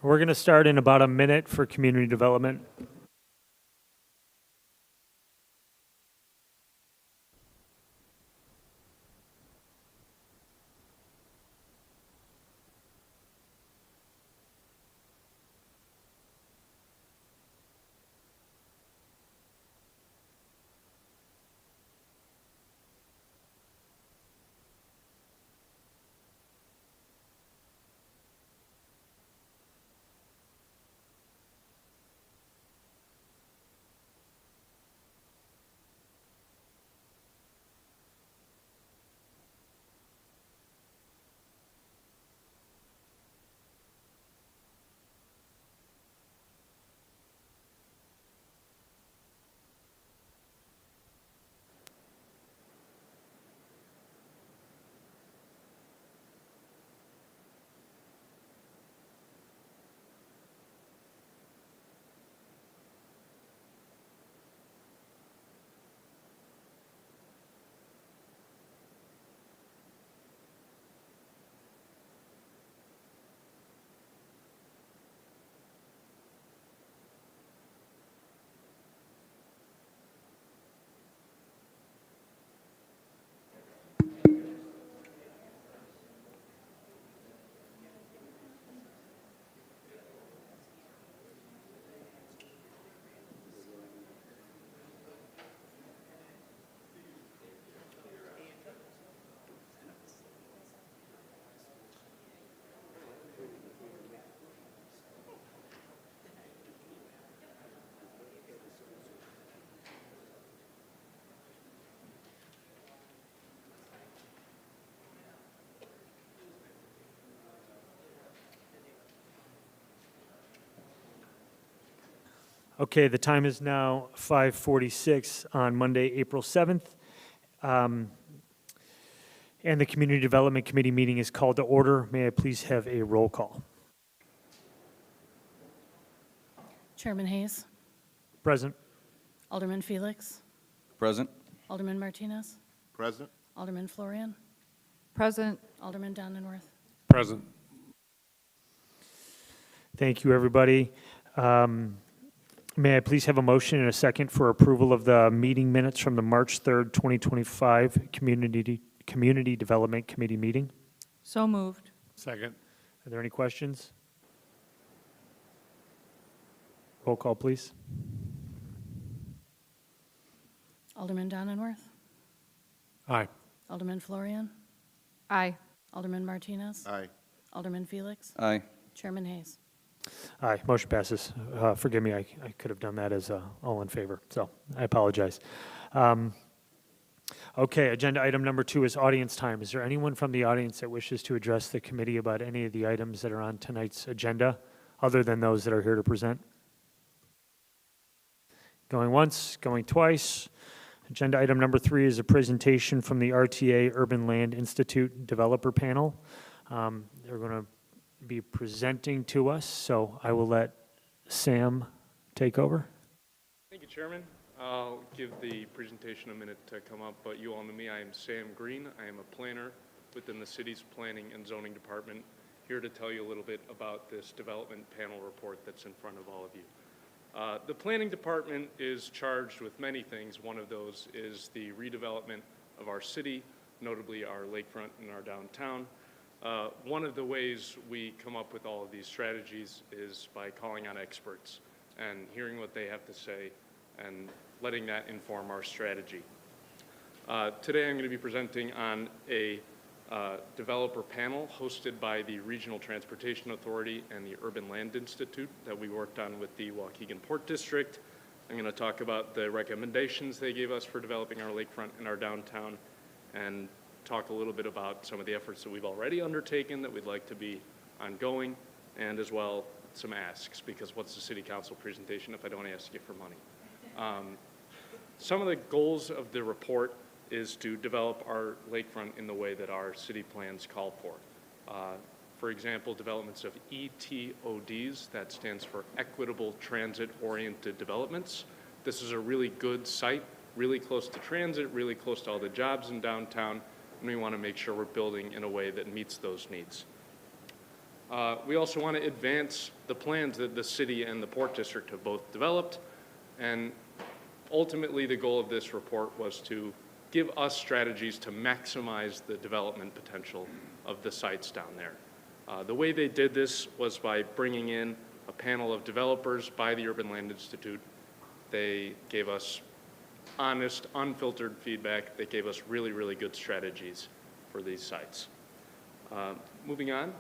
We're going to start in about a minute for community development. Okay, the time is now 5:46 on Monday, April 7th. And the Community Development Committee meeting is called to order. May I please have a roll call? Chairman Hayes, Present. Alderman Felix, Present. Alderman Martinez, Present. Alderman Florian, Present. Alderman Donenworth. Present. Thank you, everybody. May I please have a motion and a second for approval of the meeting minutes from the March 3rd, 2025 Community Development Committee meeting? So moved. Second. Are there any questions? Roll call, please. Alderman Donenworth, Aye. Alderman Florian, Aye. Alderman Martinez, Aye. Alderman Felix, Aye. Chairman Hayes. Aye, motion passes. Forgive me, I could have done that as all in favor, so I apologize. Okay, agenda item number 2 is audience time. Is there anyone from the audience that wishes to address the committee about any of the items that are on tonight's agenda, other than those that are here to present? Going once, going twice. Agenda item number 3 is a presentation from the RTA Urban Land Institute Developer Panel. They're going to be presenting to us, so I will let Sam take over. Thank you, Chairman. I'll give the presentation a minute to come up, but you all know me. I am Sam Green. I am a planner within the city's Planning and Zoning Department, here to tell you a little bit about this development panel report that's in front of all of you. The Planning Department is charged with many things. One of those is the redevelopment of our city, notably our lakefront and our downtown. One of the ways we come up with all of these strategies is by calling on experts and hearing what they have to say and letting that inform our strategy. Today I'm going to be presenting on a developer panel hosted by the Regional Transportation Authority and the Urban Land Institute that we worked on with the Waukegan Port District. I'm going to talk about the recommendations they gave us for developing our lakefront and our downtown, and talk a little bit about some of the efforts that we've already undertaken that we'd like to be ongoing, and as well some asks, because what's the city council presentation if I don't ask you for money? Some of the goals of the report is to develop our lakefront in the way that our city plans call for. For example, developments of ETODs, that stands for Equitable Transit-Oriented Developments. This is a really good site, really close to transit, really close to all the jobs in downtown, and we want to make sure we're building in a way that meets those needs. We also want to advance the plans that the city and the Port District have both developed. And ultimately, the goal of this report was to give us strategies to maximize the development potential of the sites down there. The way they did this was by bringing in a panel of developers by the Urban Land Institute. They gave us honest, unfiltered feedback. They gave us really, really good strategies for these sites. Moving on,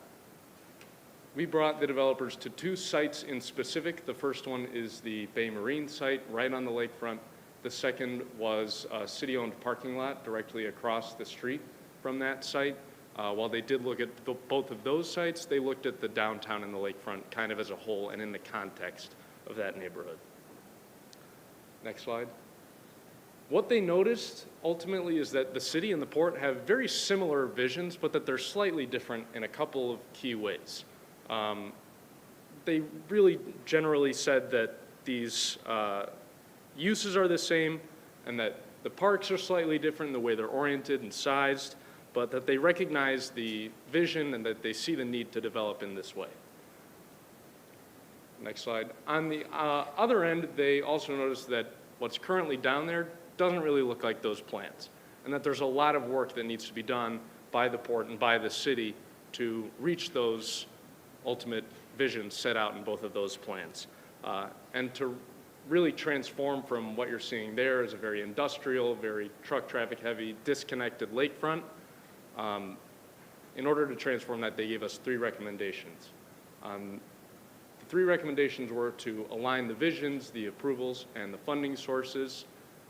we brought the developers to 2 sites in specific. The first one is the Bay Marine site right on the lakefront. The second was a city-owned parking lot directly across the street from that site. While they did look at both of those sites, they looked at the downtown and the lakefront kind of as a whole and in the context of that neighborhood. Next slide. What they noticed ultimately is that the city and the port have very similar visions, but that they're slightly different in a couple of key ways. They really generally said that these uses are the same and that the parks are slightly different in the way they're oriented and sized, but that they recognize the vision and that they see the need to develop in this way. Next slide. On the other end, they also noticed that what's currently down there doesn't really look like those plans, and that there's a lot of work that needs to be done by the port and by the city to reach those ultimate visions set out in both of those plans, and to really transform from what you're seeing there as a very industrial, very truck traffic heavy, disconnected lakefront. In order to transform that, they gave us 3 recommendations. The 3 recommendations were to align the visions, the approvals, and the funding sources,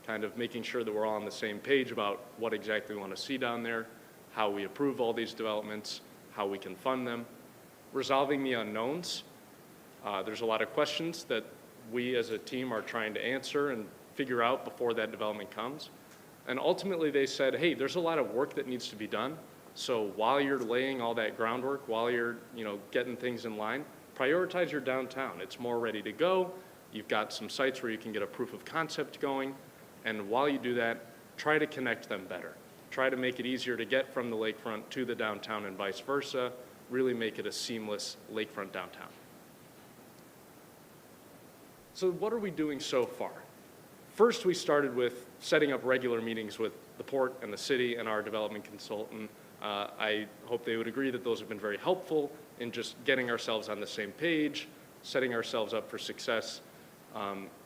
kind of making sure that we're all on the same page about what exactly we want to see down there, how we approve all these developments, how we can fund them. Resolving the unknowns. There's a lot of questions that we as a team are trying to answer and figure out before that development comes. And ultimately they said, hey, there's a lot of work that needs to be done. So while you're laying all that groundwork, while you're getting things in line, prioritize your downtown. It's more ready to go. You've got some sites where you can get a proof of concept going. And while you do that, try to connect them better. Try to make it easier to get from the lakefront to the downtown and vice versa. Really make it a seamless lakefront downtown. So what are we doing so far? First, we started with setting up regular meetings with the port and the city and our development consultant. I hope they would agree that those have been very helpful in just getting ourselves on the same page, setting ourselves up for success.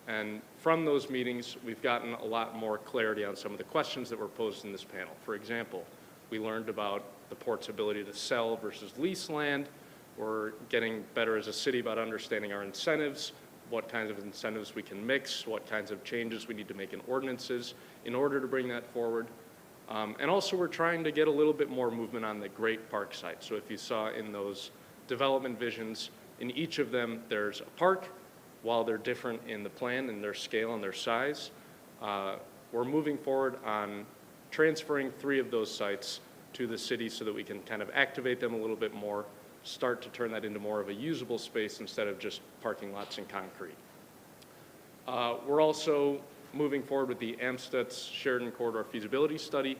And from those meetings, we've gotten a lot more clarity on some of the questions that were posed in this panel. For example, we learned about the port's ability to sell versus lease land. We're getting better as a city about understanding our incentives, what kinds of incentives we can mix, what kinds of changes we need to make in ordinances in order to bring that forward. And also we're trying to get a little bit more movement on the Great Park site. So if you saw in those development visions, in each of them there's a park. While they're different in the plan and their scale and their size, we're moving forward on transferring 3 of those sites to the city so that we can kind of activate them a little bit more, start to turn that into more of a usable space instead of just parking lots and concrete. We're also moving forward with the Amstutz Sheridan Corridor feasibility study.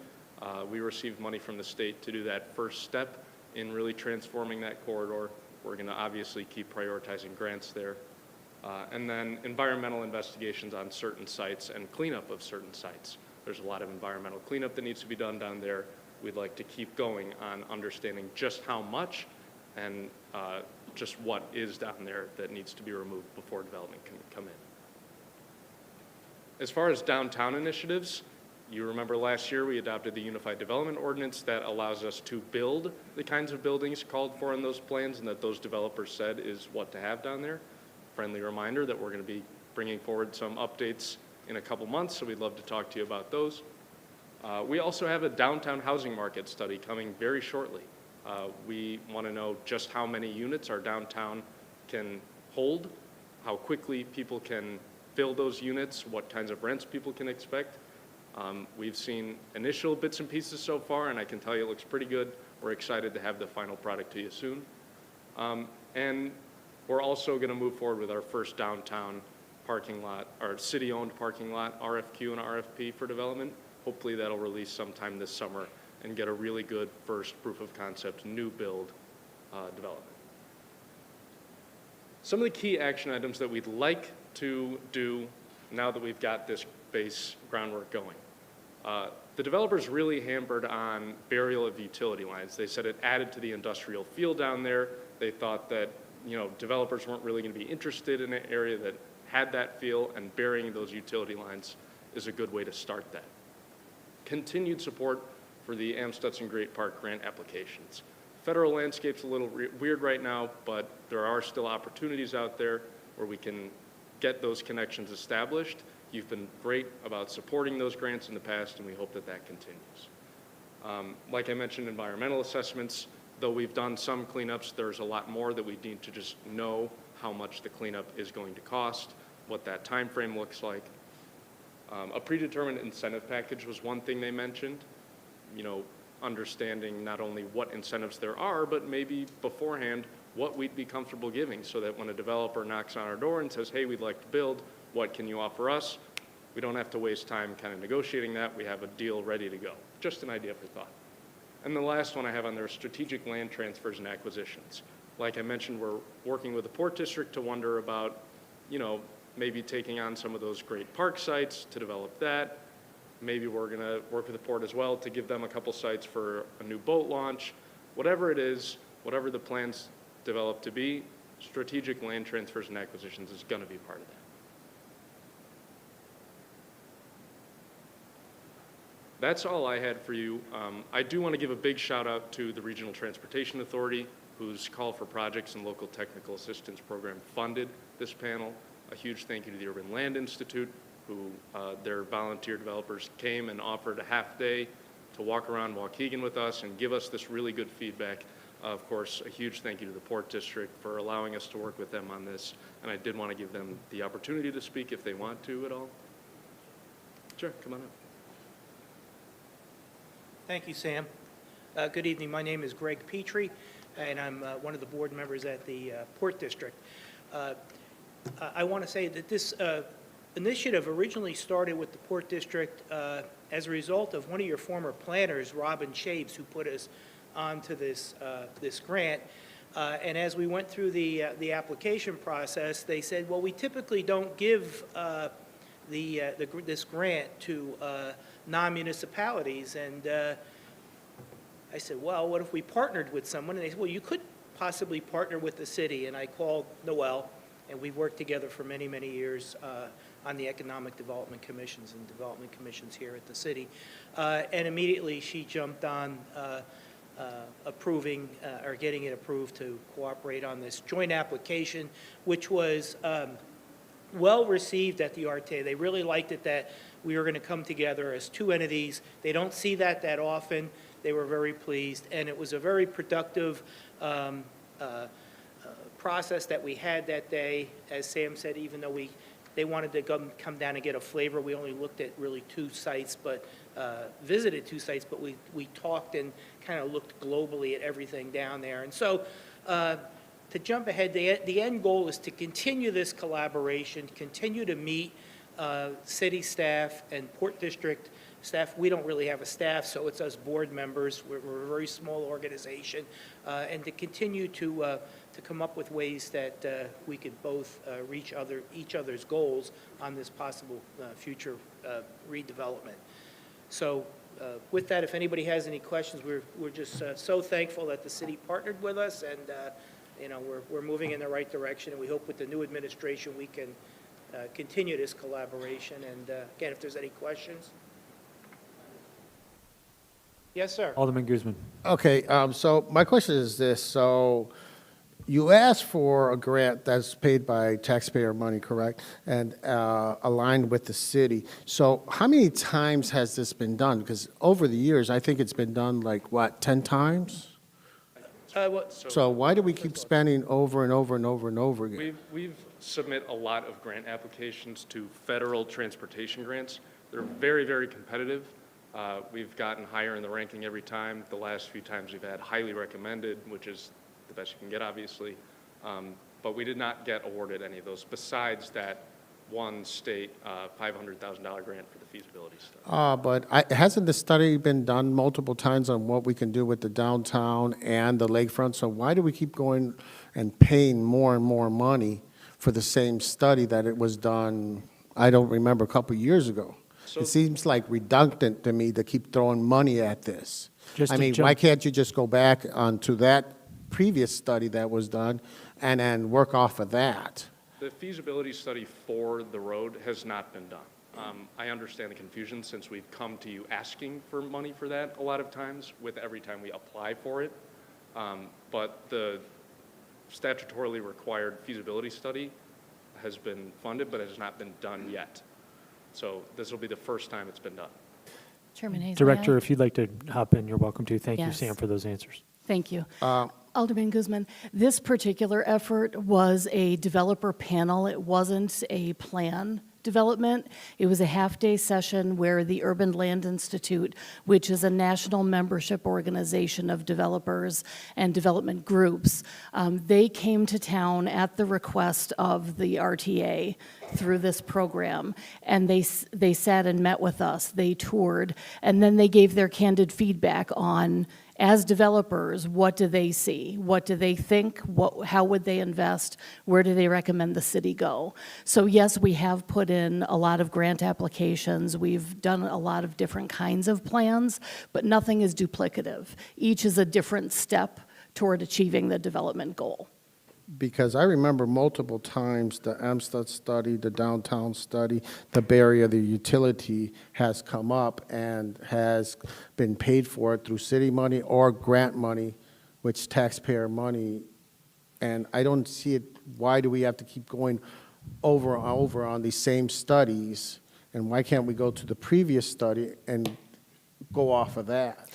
We received money from the state to do that first step in really transforming that corridor. We're going to obviously keep prioritizing grants there. And then environmental investigations on certain sites and cleanup of certain sites. There's a lot of environmental cleanup that needs to be done down there. We'd like to keep going on understanding just how much and just what is down there that needs to be removed before development can come in. As far as downtown initiatives, you remember last year we adopted the Unified Development Ordinance that allows us to build the kinds of buildings called for in those plans and that those developers said is what to have down there. Friendly reminder that we're going to be bringing forward some updates in a couple months, so we'd love to talk to you about those. We also have a downtown housing market study coming very shortly. We want to know just how many units our downtown can hold, how quickly people can fill those units, what kinds of rents people can expect. We've seen initial bits and pieces so far, and I can tell you it looks pretty good. We're excited to have the final product to you soon. And we're also going to move forward with our first downtown parking lot, our city-owned parking lot, RFQ and RFP for development. Hopefully that'll release sometime this summer and get a really good first proof of concept new build development. Some of the key action items that we'd like to do now that we've got this base groundwork going. The developers really hampered on burial of utility lines. They said it added to the industrial feel down there. They thought that, developers weren't really going to be interested in an area that had that feel, and burying those utility lines is a good way to start that. Continued support for the Amstutz and Great Park grant applications. Federal landscape's a little weird right now, but there are still opportunities out there where we can get those connections established. You've been great about supporting those grants in the past, and we hope that that continues. Like I mentioned, environmental assessments, though we've done some cleanups, there's a lot more that we need to just know how much the cleanup is going to cost, what that time frame looks like. A predetermined incentive package was one thing they mentioned, understanding not only what incentives there are, but maybe beforehand what we'd be comfortable giving, so that when a developer knocks on our door and says, hey, we'd like to build, what can you offer us? We don't have to waste time kind of negotiating that. We have a deal ready to go. Just an idea for thought. And the last one I have on there is strategic land transfers and acquisitions. Like I mentioned, we're working with the Port District to wonder about, maybe taking on some of those great park sites to develop that. Maybe we're going to work with the port as well to give them a couple sites for a new boat launch. Whatever it is, whatever the plans develop to be, strategic land transfers and acquisitions is going to be part of that. That's all I had for you. I do want to give a big shout out to the Regional Transportation Authority, whose Call for Projects and Local Technical Assistance Program funded this panel. A huge thank you to the Urban Land Institute, who their volunteer developers came and offered a half day to walk around Waukegan with us and give us this really good feedback. Of course, a huge thank you to the Port District for allowing us to work with them on this. And I did want to give them the opportunity to speak if they want to at all. Sure, come on up. Thank you, Sam. Good evening. My name is Greg Petrie, and I'm one of the board members at the Port District. I want to say that this initiative originally started with the Port District as a result of one of your former planners, Robin Shabes, who put us onto this grant. And as we went through the application process, they said, well, we typically don't give this grant to non-municipalities. And I said, well, what if we partnered with someone? And they said, well, you could possibly partner with the city. And I called Noelle, and we've worked together for many, many years on the economic development commissions and development commissions here at the city. And immediately she jumped on approving or getting it approved to cooperate on this joint application, which was well received at the RTA. They really liked it that we were going to come together as two entities. They don't see that often. They were very pleased, and it was a very productive process that we had that day. As Sam said, even though they wanted to come down and get a flavor, we only looked at really two sites, but visited two sites, but we talked and kind of looked globally at everything down there. And so to jump ahead, the end goal is to continue this collaboration, continue to meet city staff and Port District staff. We don't really have a staff, so it's us board members. We're a very small organization, and to continue to come up with ways that we could both reach each other's goals on this possible future redevelopment. So with that, if anybody has any questions, we're just so thankful that the city partnered with us, and we're moving in the right direction, and we hope with the new administration we can continue this collaboration. And again, if there's any questions. Yes, sir. Alderman Guzman. Okay, so my question is this. So you asked for a grant that's paid by taxpayer money, correct? And aligned with the city. So how many times has this been done? Because over the years, I think it's been done like, what, 10 times? So why do we keep spending over and over and over and over again? We've submit a lot of grant applications to federal transportation grants. They're very, very competitive. We've gotten higher in the ranking every time. The last few times we've had highly recommended, which is the best you can get, obviously. But we did not get awarded any of those besides that one state $500,000 grant for the feasibility study. But hasn't the study been done multiple times on what we can do with the downtown and the lakefront? So why do we keep going and paying more and more money for the same study that it was done, I don't remember, a couple of years ago? So- It seems like redundant to me to keep throwing money at this. Just I to mean, jump- why can't you just go back onto that previous study that was done and then work off of that? The feasibility study for the road has not been done. I understand the confusion since we've come to you asking for money for that a lot of times with every time we apply for it. But the statutorily required feasibility study has been funded, but it has not been done yet. So this will be the first time it's been done. Chairman Hayes. may I? Director, if you'd like to hop in, you're welcome to. Thank you, Yes. Sam, for those answers. Thank you. Alderman Guzman, this particular effort was a developer panel. It wasn't a plan development. It was a half-day session where the Urban Land Institute, which is a national membership organization of developers and development groups, they came to town at the request of the RTA through this program, and they sat and met with us. They toured, and then they gave their candid feedback on, as developers, what do they see? What do they think? How would they invest? Where do they recommend the city go? So yes, we have put in a lot of grant applications. We've done a lot of different kinds of plans, but nothing is duplicative. Each is a different step toward achieving the development goal. Because I remember multiple times the Amstead study, the downtown study, the barrier, the utility has come up and has been paid for through city money or grant money, which taxpayer money. And I don't see it, why do we have to keep going over and over on these same studies? And why can't we go to the previous study and go off of that?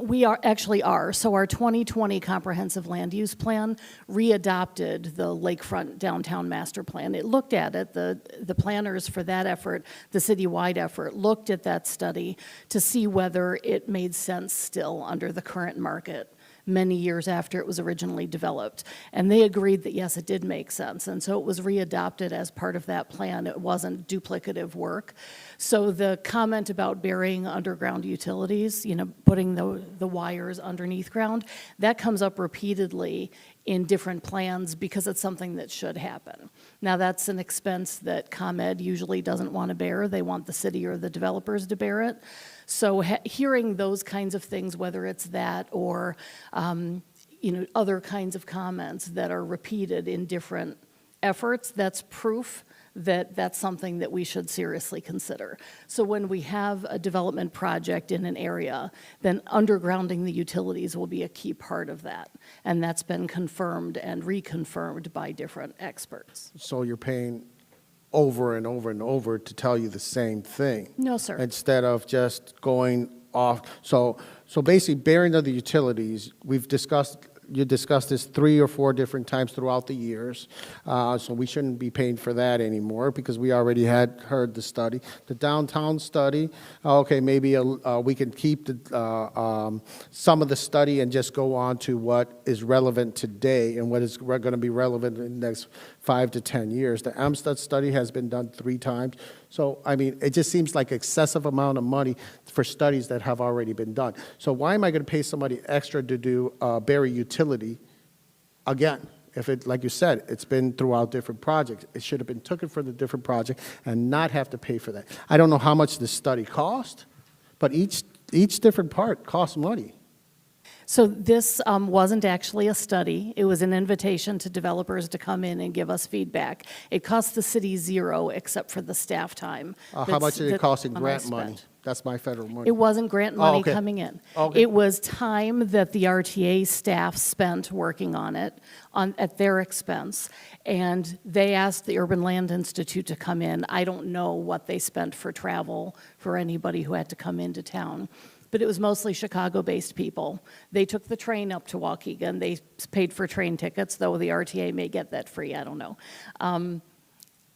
We actually are. So our 2020 Comprehensive Land Use Plan readopted the Lakefront Downtown Master Plan. It looked at it. The planners for that effort, the citywide effort, looked at that study to see whether it made sense still under the current market many years after it was originally developed. And they agreed that, yes, it did make sense. And so it was readopted as part of that plan. It wasn't duplicative work. So the comment about burying underground utilities, putting the wires underneath ground, that comes up repeatedly in different plans because it's something that should happen. Now, that's an expense that ComEd usually doesn't want to bear. They want the city or the developers to bear it. So hearing those kinds of things, whether it's that or other kinds of comments that are repeated in different efforts, that's proof that that's something that we should seriously consider. So when we have a development project in an area, then undergrounding the utilities will be a key part of that. And that's been confirmed and reconfirmed by different experts. So you're paying over and over and over to tell you the same thing. No, sir. Instead of just going off. So basically, burying of the utilities, you discussed this 3 or 4 different times throughout the years. So we shouldn't be paying for that anymore because we already had heard the study. The downtown study, okay, maybe we can keep some of the study and just go on to what is relevant today and what is going to be relevant in the next 5 to 10 years. The Amstead study has been done 3 times. So, I mean, it just seems like excessive amount of money for studies that have already been done. So why am I going to pay somebody extra to do bury utility again? If it, like you said, it's been throughout different projects. It should have been taken for the different project and not have to pay for that. I don't know how much this study cost, but each different part costs money. So this wasn't actually a study. It was an invitation to developers to come in and give us feedback. It cost the city $0 except for the staff time. How much did it cost in I grant money? spent. That's my federal money. It wasn't grant money okay. coming in. Okay. It was time that the RTA staff spent working on it at their expense. And they asked the Urban Land Institute to come in. I don't know what they spent for travel for anybody who had to come into town. But it was mostly Chicago-based people. They took the train up to Waukegan. They paid for train tickets, though the RTA may get that free, I don't know.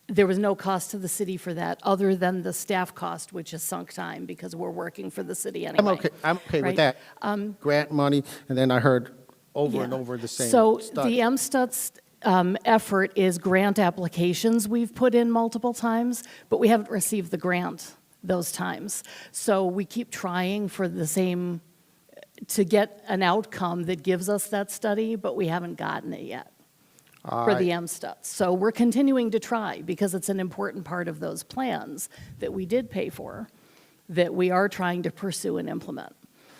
There was no cost to the city for that, other than the staff cost, which is sunk time, because we're working for the city anyway. I'm okay with Right? that. Grant money, and then I heard over and Yeah. over the same So study. the Amstead effort is grant applications we've put in multiple times, but we haven't received the grant those times. So we keep trying for the same, to get an outcome that gives us that study, but we haven't gotten it yet for the MSTUDs. So we're continuing to try because it's an important part of those plans that we did pay for, that we are trying to pursue and implement.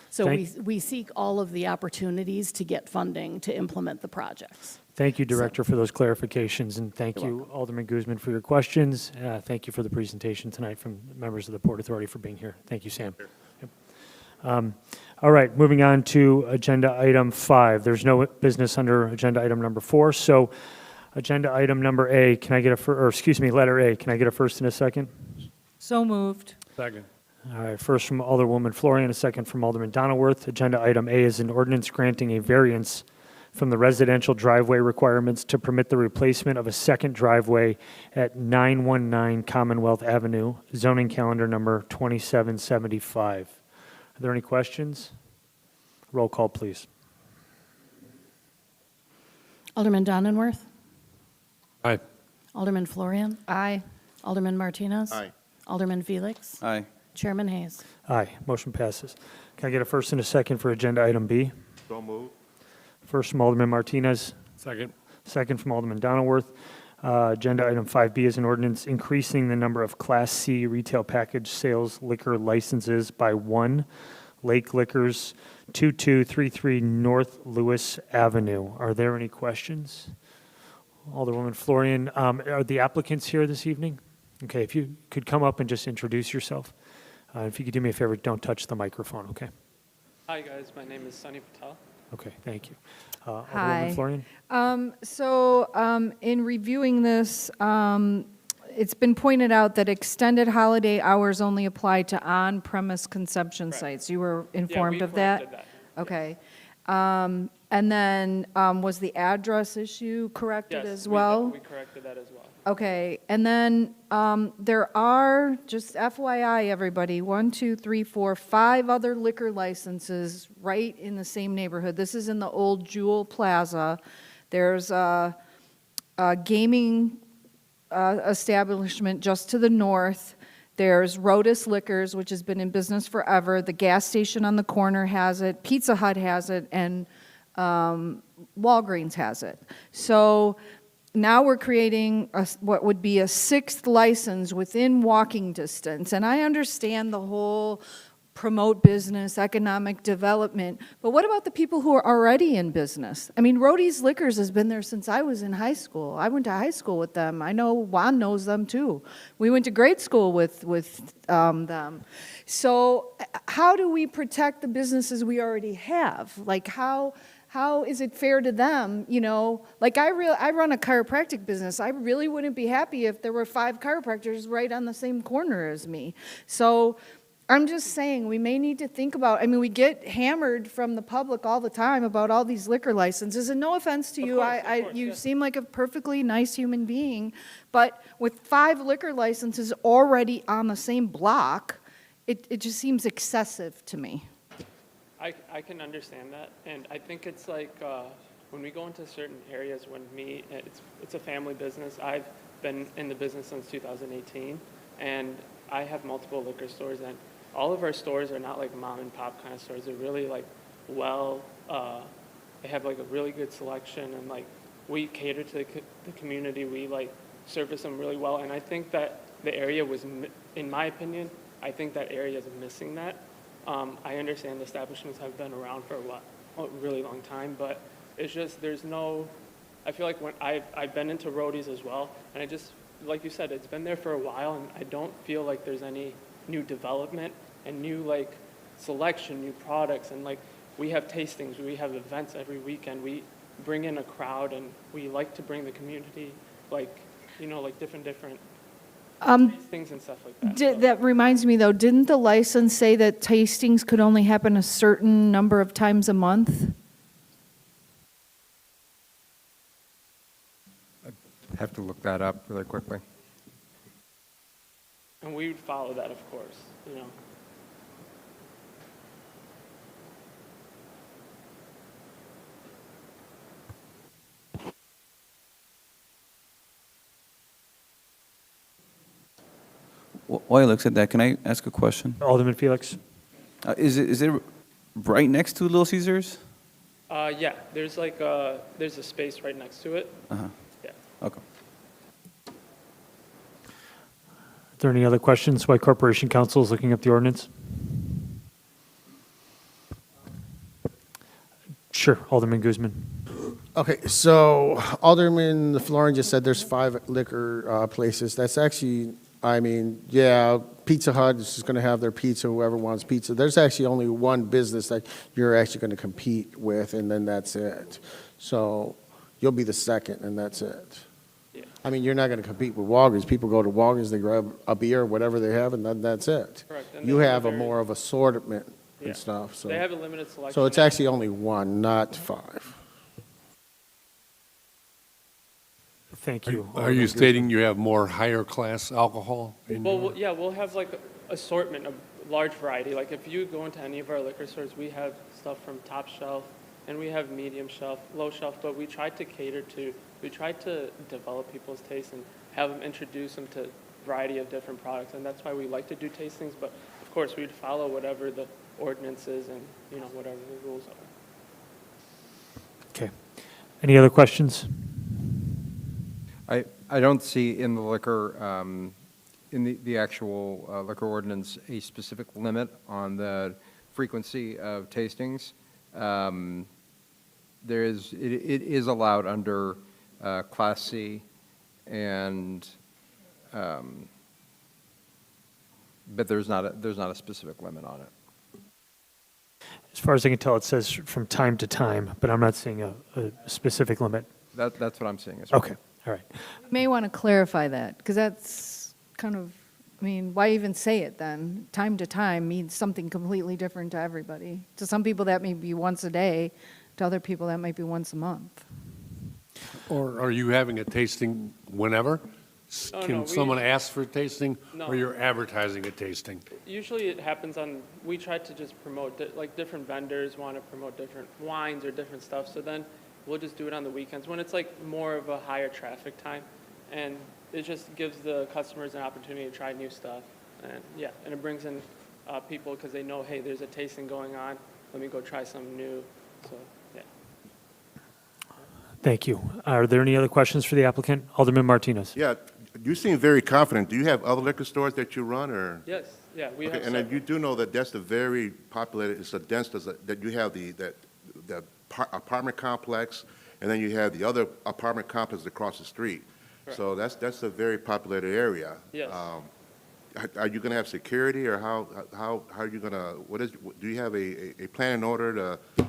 So we seek all of the opportunities to get funding to implement the projects. Thank you, Director, for those clarifications, and thank you, Alderman Guzman, for your questions. Thank you for the presentation tonight from members of the Port Authority for being here. Thank you, Sam. Yep. All right, moving on to agenda item 5. There's no business under agenda item number 4, so agenda item number A, can I get letter A, can I get a first and a second? So moved. Second. All right, first from Alderwoman Florian, a second from Alderman Donilworth. Agenda item A is an ordinance granting a variance from the residential driveway requirements to permit the replacement of a second driveway at 919 Commonwealth Avenue, zoning calendar number 2775. Are there any questions? Roll call, please. Alderman Donenworth? Aye. Alderman Florian? Aye. Alderman Martinez? Aye. Alderman Felix? Aye. Chairman Hayes? Aye, motion passes. Can I get a first and a second for agenda item B? So moved. First from Alderman Martinez, Second. second from Alderman Donilworth. Agenda item 5B is an ordinance increasing the number of Class C retail package sales liquor licenses by 1. Lake Liquors, 2233 North Lewis Avenue. Are there any questions? Alderwoman Florian, are the applicants here this evening? Okay, if you could come up and just introduce yourself. If you could do me a favor, don't touch the microphone, okay? Hi, guys. My name is Sunny Patel. Okay, thank you. Hi. Alderwoman Florian? In reviewing this, it's been pointed out that extended holiday hours only apply to on-premise consumption sites. You were informed of that? corrected that. Okay. And then, was the address issue corrected as well? We corrected that as well. Okay, and then there are, just FYI, everybody, 1, 2, 3, 4, 5 other liquor licenses right in the same neighborhood. This is in the old Jewel Plaza. There's a gaming establishment just to the north. There's Rotus Liquors, which has been in business forever. The gas station on the corner has it. Pizza Hut has it, and Walgreens has it. So now we're creating what would be a 6th license within walking distance. And I understand the whole promote business, economic development, but what about the people who are already in business? I mean, Rody's Liquors has been there since I was in high school. I went to high school with them. I know Juan knows them too. We went to grade school with them. So how do we protect the businesses we already have? Like how is it fair to them, you know? Like I run a chiropractic business. I really wouldn't be happy if there were 5 chiropractors right on the same corner as me. So I'm just saying we may need to think about, I mean, we get hammered from the public all the time about all these liquor licenses, and no offense to you, you seem like a perfectly nice human being, but with 5 liquor licenses already on the same block, it just seems excessive to me. I can understand that, and I think it's like when we go into certain areas, it's a family business. I've been in the business since 2018, and I have multiple liquor stores, and all of our stores are not like mom and pop kind of stores. They're really like they have like a really good selection, and like we cater to the community. We like service them really well, and I think that the area was, in my opinion, I think that area is missing that. I understand the establishments have been around for a really long time, but it's just I feel like when I've been into Roadies as well, and I just, like you said, it's been there for a while, and I don't feel like there's any new development and new like selection, new products, and like we have tastings, we have events every weekend, we bring in a crowd, and we like to bring the community like, you know, like different tastings and stuff like that. That reminds me though, didn't the license say that tastings could only happen a certain number of times a month? I'd have to look that up really quickly. And we would follow that, of course, you know. While he looks at that, can I ask a question? Alderman Felix? Is it right next to Little Caesars? Yeah, there's like, there's a space right next to it. Uh-huh. Yeah. Okay. Are there any other questions while Corporation Counsel is looking up the ordinance? Sure, Alderman Guzman. Okay, so Alderman Florian just said there's 5 liquor places. That's actually, I mean, yeah, Pizza Hut is just going to have their pizza, whoever wants pizza. There's actually only one business that you're actually going to compete with, and then that's it. So you'll be the second, and that's it. Yeah. I mean, you're not going to compete with Walgreens. People go to Walgreens, they grab a beer or whatever they have, and then that's it. Correct. And You they have a very- more of assortment Yeah. and stuff, so. They have a limited selection. So it's actually only one, not 5. Thank you. Are you stating you have more higher class alcohol? in Well, your- yeah, we'll have like assortment, a large variety. Like if you go into any of our liquor stores, we have stuff from top shelf and we have medium shelf, low shelf, but we try to develop people's tastes and have them introduce them to a variety of different products. And that's why we like to do tastings, but of course we'd follow whatever the ordinances and, you know, whatever the rules are. Okay. Any other questions? I don't see in the liquor, in the actual liquor ordinance, a specific limit on the frequency of tastings. It is allowed under Class C, and, but there's not a specific limit on it. As far as I can tell, it says from time to time, but I'm not seeing a specific limit. That's what I'm seeing as well. Okay, all right. You may want to clarify that, because that's kind of, I mean, why even say it then? Time to time means something completely different to everybody. To some people, that may be once a day. To other people, that might be once a month. Or are you having a tasting whenever? Oh, no, Can we- someone ask for a tasting? No. Or you're advertising a tasting? Usually it happens we try to just promote, like different vendors want to promote different wines or different stuff, so then we'll just do it on the weekends when it's like more of a higher traffic time. And it just gives the customers an opportunity to try new stuff. And yeah, and it brings in people because they know, hey, there's a tasting going on, let me go try something new, so, yeah. Thank you. Are there any other questions for the applicant? Alderman Martinez. Yeah, you seem very confident. Do you have other liquor stores that you run, or? Yes, yeah, we Okay, have and then several. you do know that that's a very populated, it's a dense, that you have the apartment complex, and then you have the other apartment complex across the street. Correct. So that's a very populated area. Yes. Are you going to have security, or how are you going to, do you have a plan in order to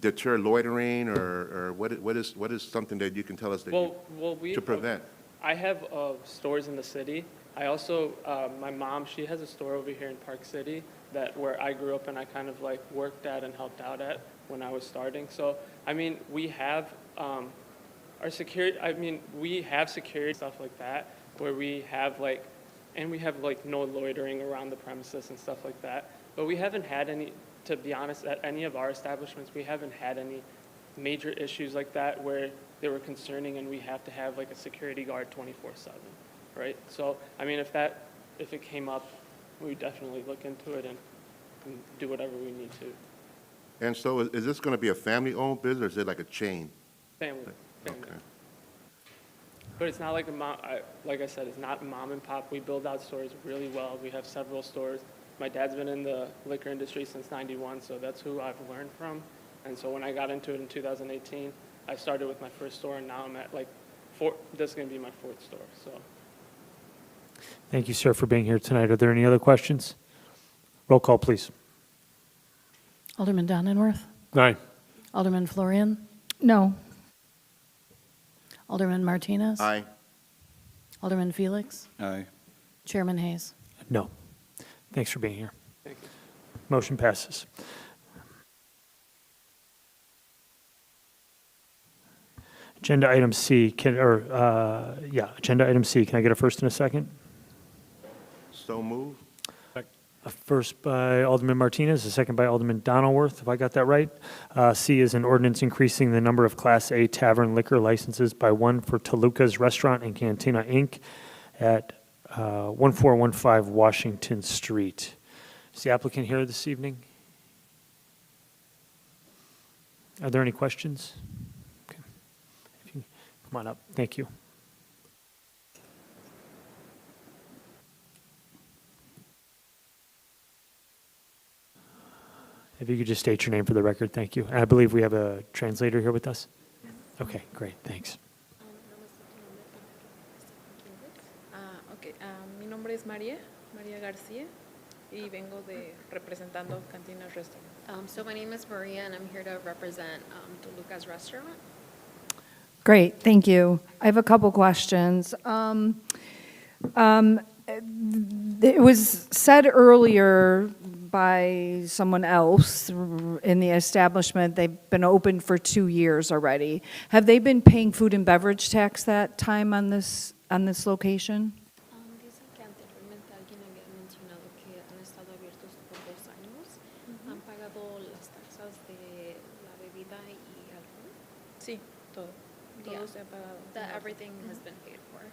deter loitering, or what is something that you can tell us that to prevent? I have stores in the city. I also, my mom, she has a store over here in Park City where I grew up and I kind of like worked at and helped out at when I was starting. So, I mean, we have our security, we have security, stuff like that, where we have like, and we have like no loitering around the premises and stuff like that. But we haven't had any, to be honest, at any of our establishments, we haven't had any major issues like that where they were concerning and we have to have like a security guard 24/7, right? So, I mean, if it came up, we would definitely look into it and do whatever we need to. And so is this going to be a family-owned business, or is it like a chain? Family. Okay. But it's not like like I said, it's not mom and pop. We build out stores really well. We have several stores. My dad's been in the liquor industry since '91, so that's who I've learned from. And so when I got into it in 2018, I started with my first store, and now I'm at like this is going to be my 4th store. So. Thank you, sir, for being here tonight. Are there any other questions? Roll call, please. Alderman Donenworth? Aye. Alderman Florian? No. Alderman Martinez? Aye. Alderman Felix? Aye. Chairman Hayes? No. Thanks for being here. Thank you. Motion passes. Agenda item C, agenda item C. Can I get a first and a second? So move? A first by Alderman Martinez, a second by Alderman Donilworth, if I got that right. C is an ordinance increasing the number of Class A tavern liquor licenses by 1 for Toluca's Restaurant and Cantina, Inc. at 1415 Washington Street. Is the applicant here this evening? Are there any questions? Okay. If you come on up. Thank you. If you could just state your name for the record, thank you. And I believe we have a translator here with us. Okay, great, thanks. Ok, mi nombre es María García, y vengo representando Cantina Restaurant. So my name is Maria, and I'm here to represent Toluca's Restaurant. Great, thank you. I have a couple questions. It was said earlier by someone else in the establishment, they've been open for 2 years already. Have they been paying food and beverage tax that time on this location? Dice que anteriormente alguien había mencionado que han estado abiertos por 2 años. ¿Han pagado las taxas de la bebida y alcohol? Sí, todo. Todo se ha pagado. That everything has been paid for.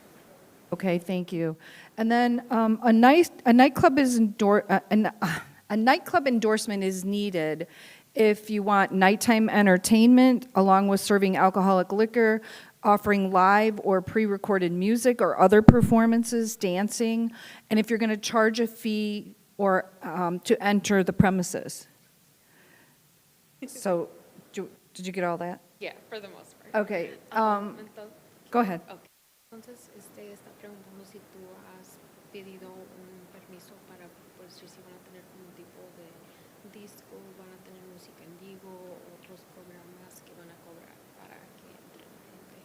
Okay, thank you. And then a nightclub endorsement is needed if you want nighttime entertainment along with serving alcoholic liquor, offering live or pre-recorded music or other performances, dancing, and if you're going to charge a fee or to enter the premises. So, did you get all that? Yeah, for the most part. Okay. Entonces, Go ahead. okay. Entonces, está preguntando si tú has pedido un permiso para, pues, si van a tener como un tipo de disco, van a tener música en vivo, otros programas que van a cobrar para que entre la gente.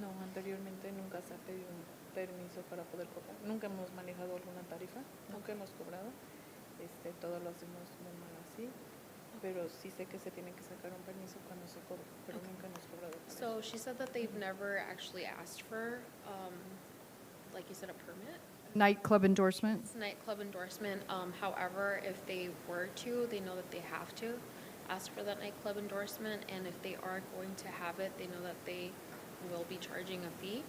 No, anteriormente nunca se ha pedido un permiso para poder cobrar. Nunca hemos manejado alguna tarifa, nunca hemos cobrado. Todo lo hacemos normal así. Pero sí sé que se tiene que sacar un permiso cuando se cobra, pero nunca hemos cobrado por So eso. she said that they've never actually asked for, like you said, a permit. Nightclub endorsement? It's nightclub endorsement. However, if they were to, they know that they have to ask for that nightclub endorsement. And if they are going to have it, they know that they will be charging a fee.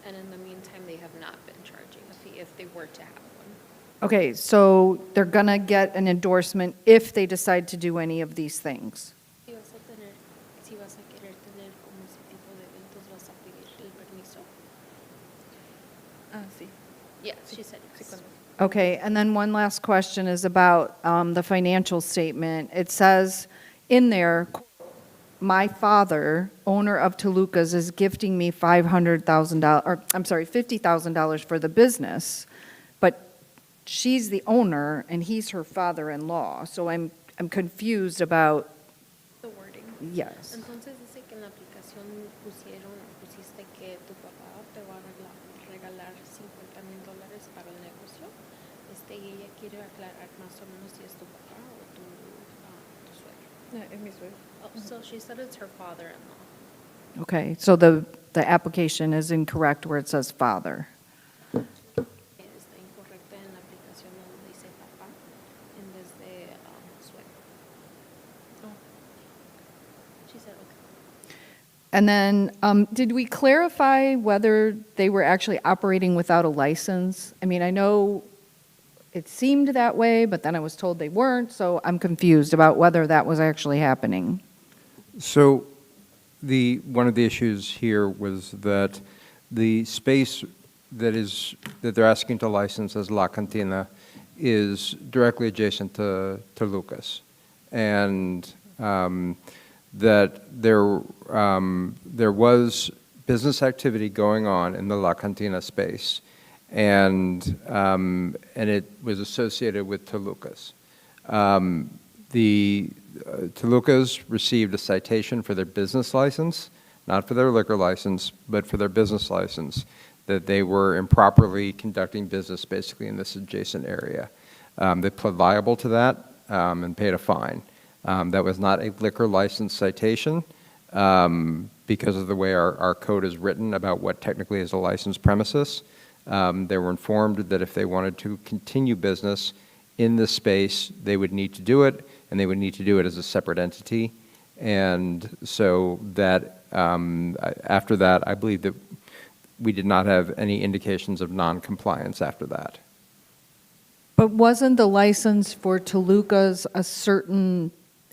And in the meantime, they have not been charging a fee if they were to have one. Okay, so they're going to get an endorsement if they decide to do any of these things. Si vas a querer tener como ese tipo de eventos, vas a pedir el permiso. Sí. Yes, she said Sí, yes. cuando. Okay, and then one last question is about the financial statement. It says in there, "My father, owner of Toluca's, is gifting me $500,000, or I'm sorry, $50,000 for the business," but she's the owner and he's her father-in-law. So I'm confused about, The wording. yes. Entonces dice que en la aplicación pusiste que tu papá te va a regalar $50,000 para el negocio. Y ella quiere aclarar más o menos si es tu papá o tu suegro. Es mi suegro. Oh, so she said it's her father-in-law. Okay, so the application is incorrect where it says father. Está incorrecta en la aplicación donde dice papá en vez de suegro. She said okay. And then, did we clarify whether they were actually operating without a license? I mean, I know it seemed that way, but then I was told they weren't, so I'm confused about whether that was actually happening. So one of the issues here was that the space that they're asking to license as La Cantina is directly adjacent to Lucas. And that there was business activity going on in the La Cantina space, and it was associated with Toluca's. Toluca's received a citation for their business license, not for their liquor license, but for their business license, that they were improperly conducting business basically in this adjacent area. They pled liable to that and paid a fine. That was not a liquor license citation because of the way our code is written about what technically is a licensed premises. They were informed that if they wanted to continue business in this space, they would need to do it, and they would need to do it as a separate entity. And so that after that, I believe that we did not have any indications of non-compliance after that. But wasn't the license for Toluca's a certain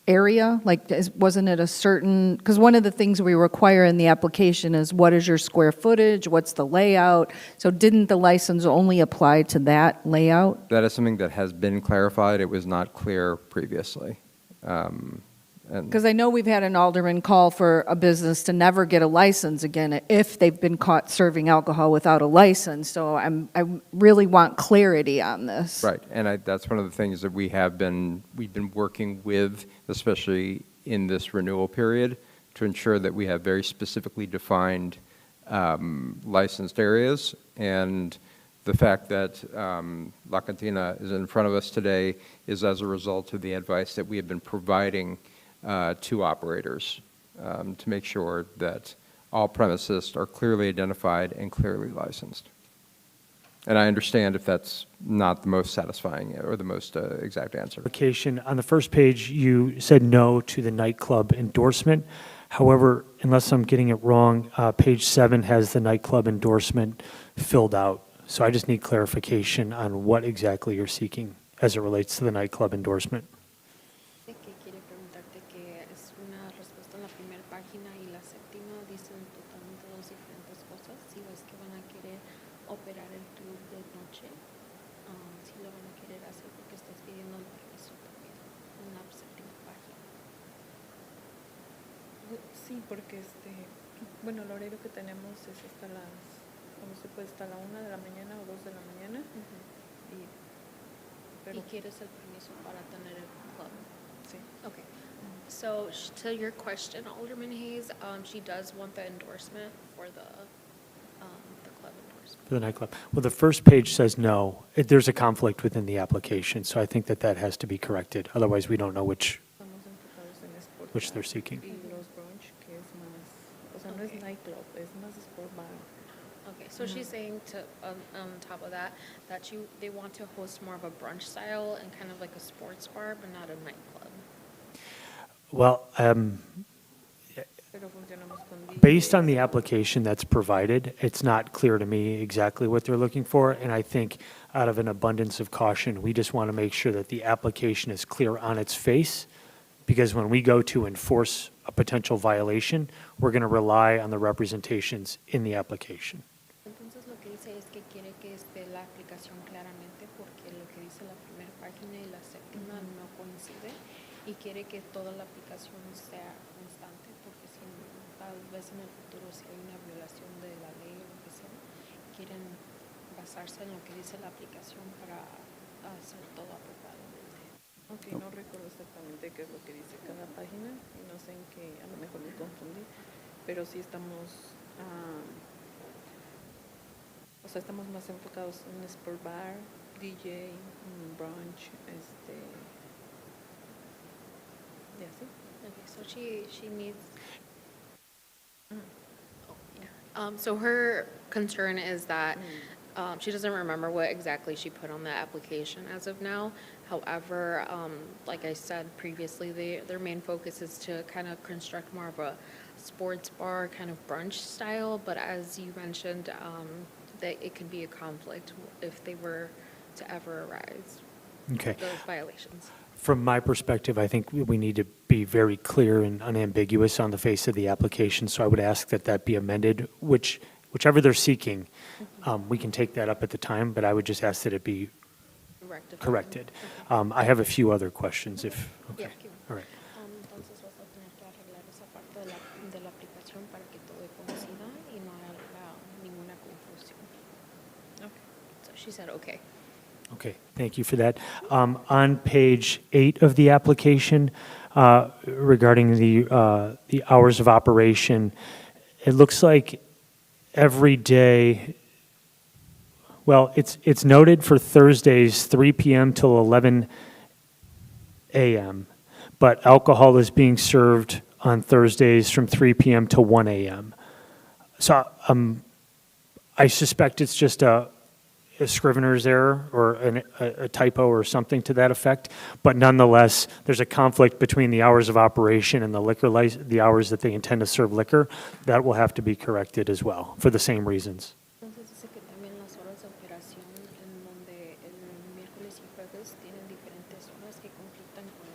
area? Like, wasn't it a certain, because one of the things we require in the application is what is your square footage, what's the layout? So didn't the license only apply to that layout? That is something that has been clarified. It was not clear previously. And Because I know we've had an alderman call for a business to never get a license again if they've been caught serving alcohol without a license. So I really want clarity on this. right, and that's one of the things that we've been working with, especially in this renewal period, to ensure that we have very specifically defined licensed areas. And the fact that La Cantina is in front of us today is as a result of the advice that we have been providing to operators to make sure that all premises are clearly identified and clearly licensed. And I understand if that's not the most satisfying or the most exact answer. Application, on the first page, you said no to the nightclub endorsement. However, unless I'm getting it wrong, page 7 has the nightclub endorsement filled out. So I just need clarification on what exactly you're seeking as it relates to the nightclub endorsement. De que quiere preguntarte que es una respuesta en la primera página y la séptima dicen totalmente dos diferentes cosas. Si ves que van a querer operar el tour de noche, si lo van a querer hacer porque estás pidiendo el permiso también en la séptima página. Sí, porque bueno, el horario que tenemos es hasta como se puede, hasta la 1 de la mañana o 2 de la mañana. ¿Y quieres el permiso para tener el club? Sí. Okay. So to your question, Alderman Hayes, she does want the endorsement for the club endorsement. For the nightclub. Well, the first page says no. There's a conflict within the application, so I think that has to be corrected. Otherwise, we don't know which Estamos enfocados en sport they're bar seeking. y los brunch, que es más, o sea, no es Okay. nightclub, es más sport bar. Okay, so she's saying to, on top of that, they want to host more of a brunch style and kind of like a sports bar, but not a nightclub. Well, Pero funcionamos con based on the DJs. application that's provided, it's not clear to me exactly what they're looking for, and I think out of an abundance of caution, we just want to make sure that the application is clear on its face, because when we go to enforce a potential violation, we're going to rely on the representations in the application. Entonces lo que dice es que quiere que esté la aplicación claramente porque lo que dice la primera página y la séptima no coincide y quiere que toda la aplicación sea constante porque si tal vez en el futuro si hay una violación de la ley o lo que sea, quieren basarse en lo que dice la aplicación para hacer todo apropiadamente. Ok, no recuerdo exactamente qué es lo que dice cada página y no sé en qué, a lo mejor me confundí, pero sí estamos, o sea, estamos más enfocados en sport bar, DJ, brunch, y así. Okay, so she needs. Oh, yeah. So her concern is that she doesn't remember what exactly she put on the application as of now. However, like I said previously, their main focus is to kind of construct more of a sports bar kind of brunch style. But as you mentioned, that it could be a conflict if they were to ever arise. Okay. Those violations. From my perspective, I think we need to be very clear and unambiguous on the face of the application, so I would ask that be amended, whichever they're seeking, we can take that up at the time, but I would just ask that it be corrected. I have a few other questions, if, okay, Yeah, all right. Entonces vas a tener que arreglar esa parte de la aplicación para que todo coincida y no haya ninguna confusión. Okay. So she said, okay. Okay, thank you for that. On page 8 of the application, regarding the hours of operation, it looks like every day, well, it's noted for Thursdays, 3 p.m. till 11 a.m., but alcohol is being served on Thursdays from 3 p.m. to 1 a.m. So I suspect it's just a scrivener's error or a typo or something to that effect, but nonetheless, there's a conflict between the hours of operation and the the hours that they intend to serve liquor. That will have to be corrected as well, for the same reasons. Entonces dice que también las horas de operación en donde el miércoles y jueves tienen diferentes horas que conflictan con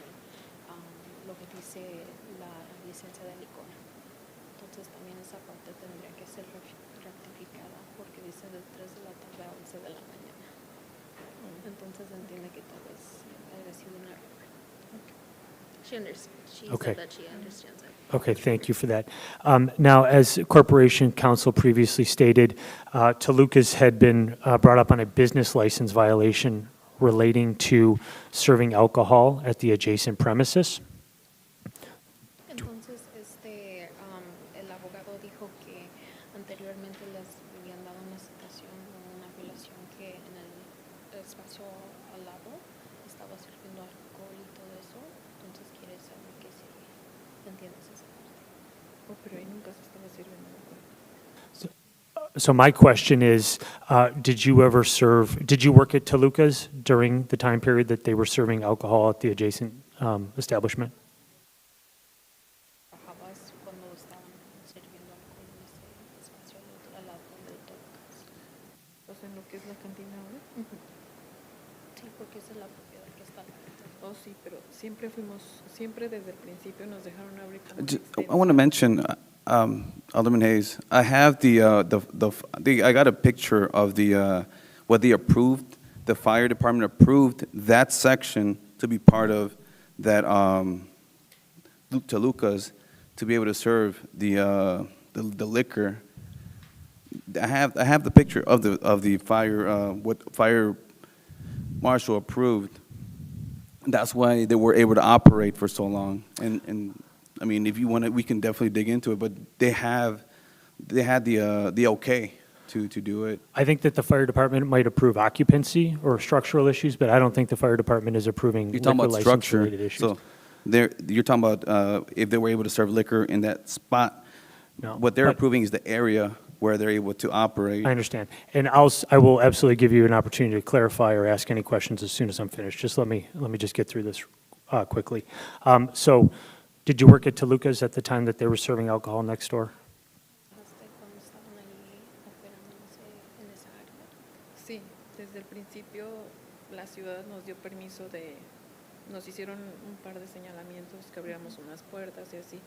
lo que dice la licencia de licor. Entonces también esa parte tendría que ser rectificada porque dice de 3 de la tarde a 11 de la mañana. Entonces entiende que tal vez haya sido un error. She Okay. said that she understands it. Okay, thank you for that. Now, as Corporation Counsel previously stated, Toluca's had been brought up on a business license violation relating to serving alcohol at the adjacent premises. Entonces, el abogado dijo que anteriormente les habían dado una citación o una violación que en el espacio al lado estaba sirviendo alcohol y todo eso. Entonces quiere saber que si entiendes esa parte. Oh, pero ahí nunca se estaba sirviendo alcohol. So my question is, did you work at Toluca's during the time period that they were serving alcohol at the adjacent establishment? Trabajabas cuando estaban sirviendo alcohol en ese espacio al lado del Tolucas. O sea, en lo que es la cantina ahora. Sí, porque esa es la propiedad que está al lado. Oh, sí, pero siempre desde el principio nos dejaron abrir como I want to mention, Alderman Hayes, I have I got a picture of what they approved. The fire department approved that section to be part of that Toluca's to be able to serve the liquor. I have the picture of the fire what fire marshal approved. That's why they were able to operate for so long. And I mean, if you want to, we can definitely dig into it. But they had the okay to do it. I think that the fire department might approve occupancy or structural issues, but I don't think the fire department is approving You're liquor talking about structure. license-related issues. So you're talking about if they were able to serve liquor in that spot. No, What they're but- approving is the area where they're able to operate. I understand. And I will absolutely give you an opportunity to clarify or ask any questions as soon as I'm finished. Just let me just get through this quickly. So did you work at Toluca's at the time that they were serving alcohol next door? Cuando estaban ahí operando en esa área. Sí, desde el principio la ciudad nos dio permiso nos hicieron un par de señalamientos que abriéramos unas puertas y así,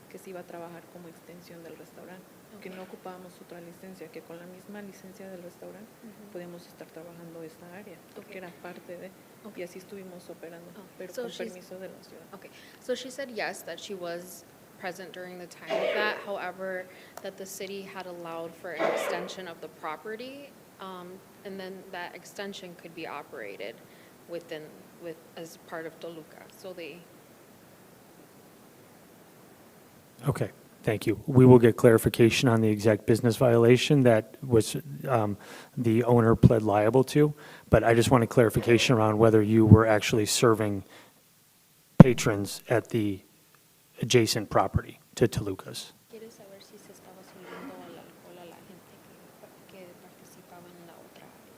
que se iba a trabajar como extensión del restaurante, que no ocupábamos otra licencia, que con la misma licencia del restaurante podíamos estar trabajando esta área, porque era parte de, y así estuvimos operando, pero So con she's- permiso de la ciudad. Okay, so she said yes, that she was present during the time of that. However, that the city had allowed for an extension of the property, and then that extension could be operated as part of Toluca. So they, Okay, thank you. We will get clarification on the exact business violation that was the owner pled liable to, but I just wanted clarification around whether you were actually serving patrons at the adjacent property to Toluca's. quiere saber si se estaba sirviendo el alcohol a la gente que participaba en la otra área.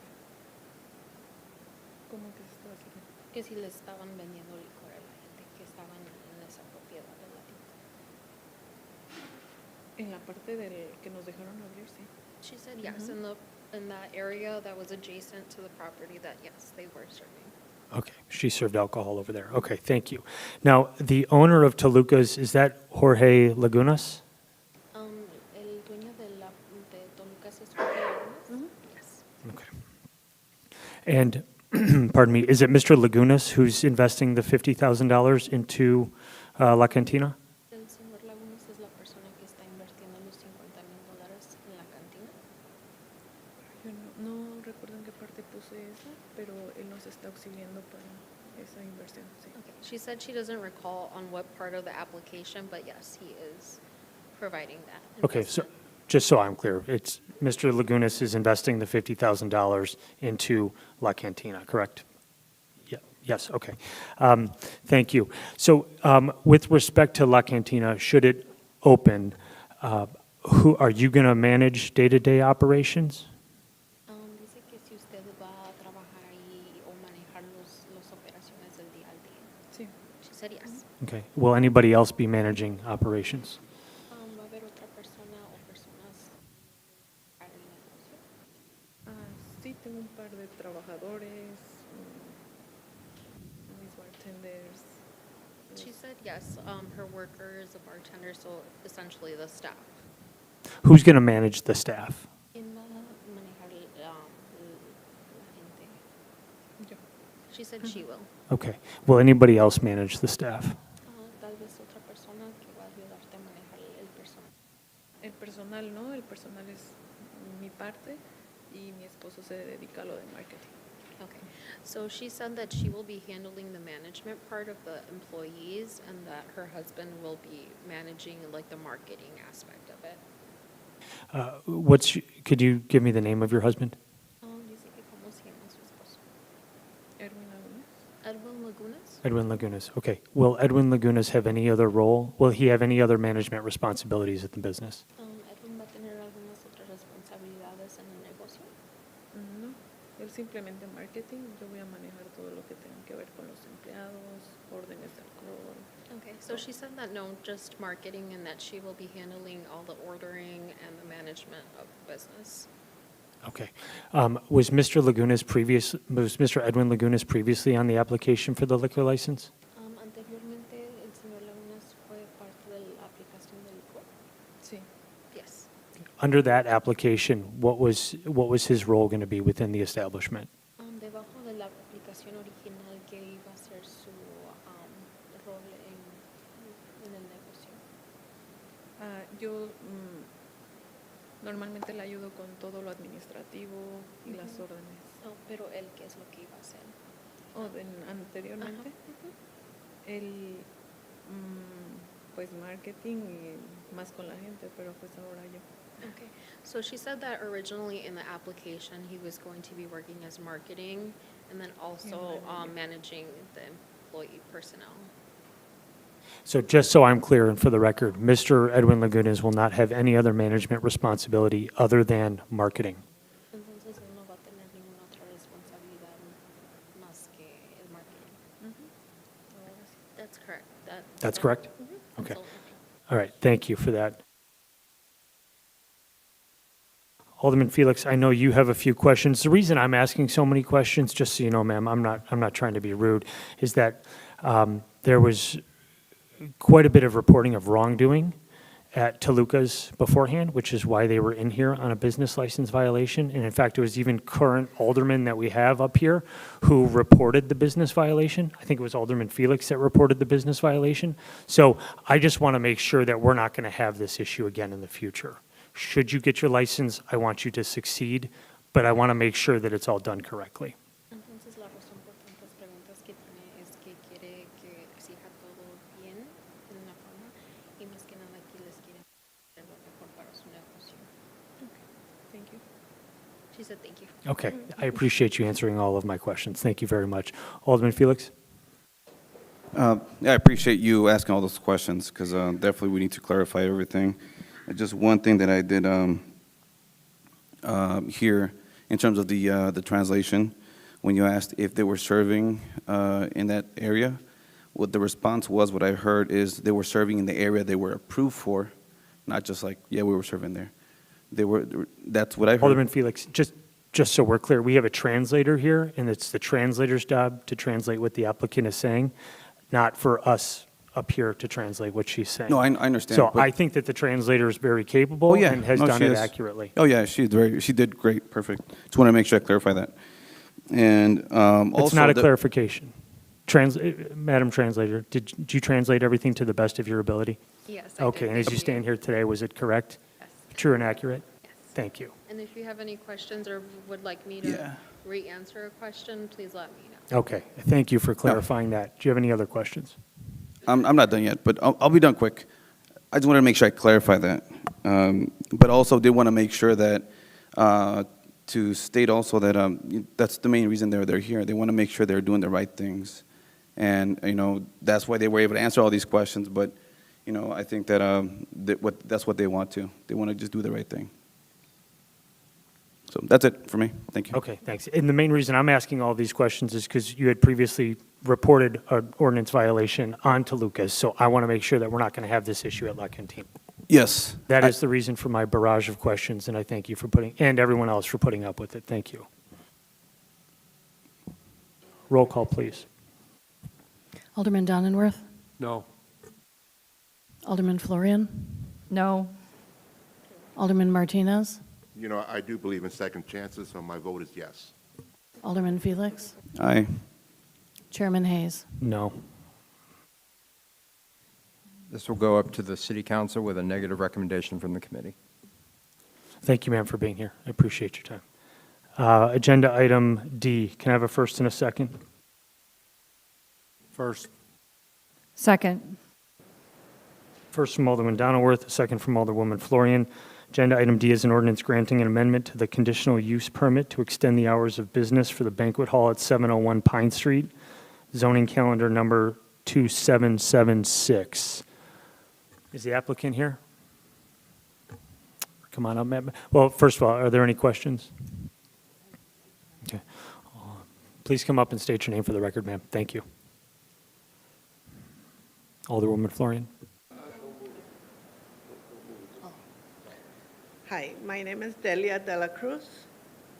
¿Cómo que se estaba haciendo? Que si le estaban vendiendo licor a la gente que estaba en esa propiedad de la tienda. En la parte del que nos dejaron abrir, sí. She said yes, in that area that was adjacent to the property, that yes, they were serving. Okay, she served alcohol over there. Okay, thank you. Now, the owner of Toluca's, is that Jorge Lagunas? El dueño de Tolucas es Jorge Lagunas? Yes. Okay. And, pardon me, is it Mr. Lagunas who's investing the $50,000 into La Cantina? El señor Lagunas es la persona que está invirtiendo los $50,000 en la cantina. Yo no recuerdo en qué parte puse esa, pero él nos está auxiliando para esa inversión, sí. Okay. She said she doesn't recall on what part of the application, but yes, he is providing that. Okay, so, investment. just so I'm clear, it's Mr. Lagunas is investing the $50,000 into La Cantina, correct? Yeah. Yes, okay. Thank you. So with respect to La Cantina, should it open, are you going to manage day-to-day operations? Dice que si usted va Okay. Will anybody else be managing operations? ¿Va a haber otra persona o personas para el negocio? Sí, tengo un par de trabajadores, mis bartenders. She said yes, her workers, a bartender, so essentially the staff. Who's going to manage the staff? ¿Quién va a manejar la gente? Yo. She said she will. Okay. Will anybody else manage the staff? Tal vez otra persona que va a ayudarte a manejar el personal. El personal no, el personal es mi parte y mi esposo se dedica a lo de marketing. Okay, so she said that she will be handling the management part of the employees and that her husband will be managing like the marketing aspect of it. Could you give me the name of your husband? Dice que cómo se llama su esposo. Erwin Lagunas. Edwin Lagunas? Edwin Lagunas. Okay. Will Edwin Lagunas have any other role? Will he have any other management responsibilities at the business? Edwin va a tener algunas otras responsabilidades en el negocio. No, él simplemente marketing, yo voy a manejar todo lo que tenga que ver con los empleados, órdenes de alcohol. Okay, so she said that no, just marketing and that she will be handling all the ordering and the management of the business. Okay. Was Mr. Edwin Lagunas previously on the application for the liquor license? Anteriormente el señor Lagunas fue parte de la aplicación del licor. Sí, Yes. Under that application, what was his role going to be within the establishment? Debajo de la aplicación original que iba a ser su rol en el negocio. yo normalmente le ayudo con todo lo administrativo y las órdenes. No, pero él, ¿qué es lo que iba a hacer? Anteriormente, él, pues marketing y más con la gente, pero pues ahora yo. Okay, so she said that originally in the application, he was going to be working as marketing and then also managing the employee personnel. So just so I'm clear and for the record, Mr. Edwin Lagunas will not have any other management responsibility other than marketing. Entonces él no va a tener ninguna otra responsabilidad más que el marketing. That's correct. That's correct? Mhm. Okay. Consulting. All right, thank you for that. Alderman Felix, I know you have a few questions. The reason I'm asking so many questions, just so you know, ma'am, I'm not trying to be rude, is that there was quite a bit of reporting of wrongdoing at Toluca's beforehand, which is why they were in here on a business license violation. And in fact, it was even current aldermen that we have up here who reported the business violation. I think it was Alderman Felix that reported the business violation. So I just want to make sure that we're not going to have this issue again in the future. Should you get your license, I want you to succeed, but I want to make sure that it's all done correctly. Entonces la razón por tantas preguntas que tiene es que quiere que exija todo bien de una forma y más que nada aquí les quiere hacer lo mejor para su negocio. Thank you. She said thank you. Okay, I appreciate you answering all of my questions. Thank you very much. Alderman Felix? Yeah, I appreciate you asking all those questions, because definitely we need to clarify everything. Just one thing that I did here, in terms of the translation, when you asked if they were serving in that area, what the response was, what I heard is they were serving in the area they were approved for, not just like, yeah, we were serving there. That's what I heard. Alderman Felix, just so we're clear, we have a translator here, and it's the translator's job to translate what the applicant is saying, not for us up here to translate what she's saying. No, I understand. So but- I think that the translator is very capable Oh, yeah. and has No, done she it is. accurately. Oh, yeah, she did great, perfect. Just want to make sure I clarify that. And also. It's not a the- clarification. Madam Translator, did you translate everything to the best of your ability? Yes, I Okay, did. and as Thank you stand here today, was it correct? Yes. True and accurate? Yes. Thank you. And if you have any questions or would like me to Yeah. re-answer a question, please let me know. Okay, thank you for clarifying that. Do you have any other questions? I'm not done yet, but I'll be done quick. I just wanted to make sure I clarify that. But also did want to make sure that, to state also that that's the main reason they're here. They want to make sure they're doing the right things. And, that's why they were able to answer all these questions. But, I think that that's what they want to. They want to just do the right thing. So that's it for me. Thank you. Okay, thanks. And the main reason I'm asking all these questions is because you had previously reported an ordinance violation onto Lucas, so I want to make sure that we're not going to have this issue at La Cantina. Yes. That is the reason for my barrage of questions, and I thank you for and everyone else for putting up with it. Thank you. Roll call, please. Alderman Donenworth? No. Alderman Florian? No. Alderman Martinez? You know, I do believe in second chances, so my vote is yes. Alderman Felix? Aye. Chairman Hayes? No. This will go up to the city council with a negative recommendation from the committee. Thank you, ma'am, for being here. I appreciate your time. Agenda item D. Can I have a first and a second? First. Second. First from Alderman Donilworth, a second from Alderwoman Florian. Agenda item D is an ordinance granting an amendment to the conditional use permit to extend the hours of business for the banquet hall at 701 Pine Street, zoning calendar number 2776. Is the applicant here? Come on up, ma'am. Well, first of all, are there any questions? Okay. Please come up and state your name for the record, ma'am. Thank you. Alderwoman Florian. Hi, my name is Delia De La Cruz,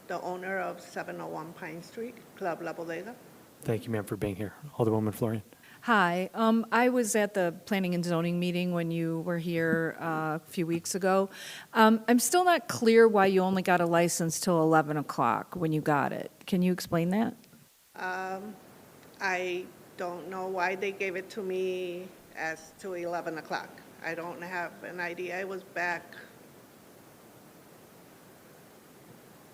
the owner of 701 Pine Street, Club La Bodega. Thank you, ma'am, for being here. Alderwoman Florian. Hi, I was at the planning and zoning meeting when you were here a few weeks ago. I'm still not clear why you only got a license till 11 o'clock when you got it. Can you explain that? I don't know why they gave it to me as to 11 o'clock. I don't have an idea. I was back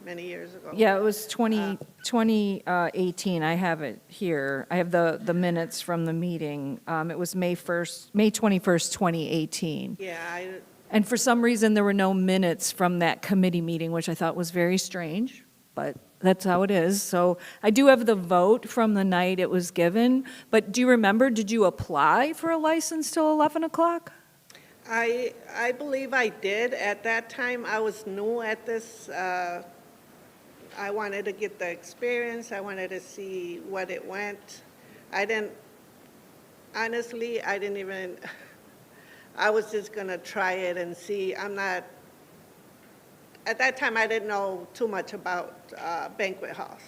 many years ago. Yeah, it was 2018. I have it here. I have the minutes from the meeting. It was May 21st, 2018. Yeah, And for some reason, there were no minutes from that committee meeting, which I thought was very strange, but that's how it is. So I do have the vote from the night it was given, but do you remember, did you apply for a license till 11 o'clock? I believe I did. At that time, I was new at this. I wanted to get the experience. I wanted to see what it went. Honestly, I didn't even, I was just going to try it and see. At that time, I didn't know too much about banquet halls.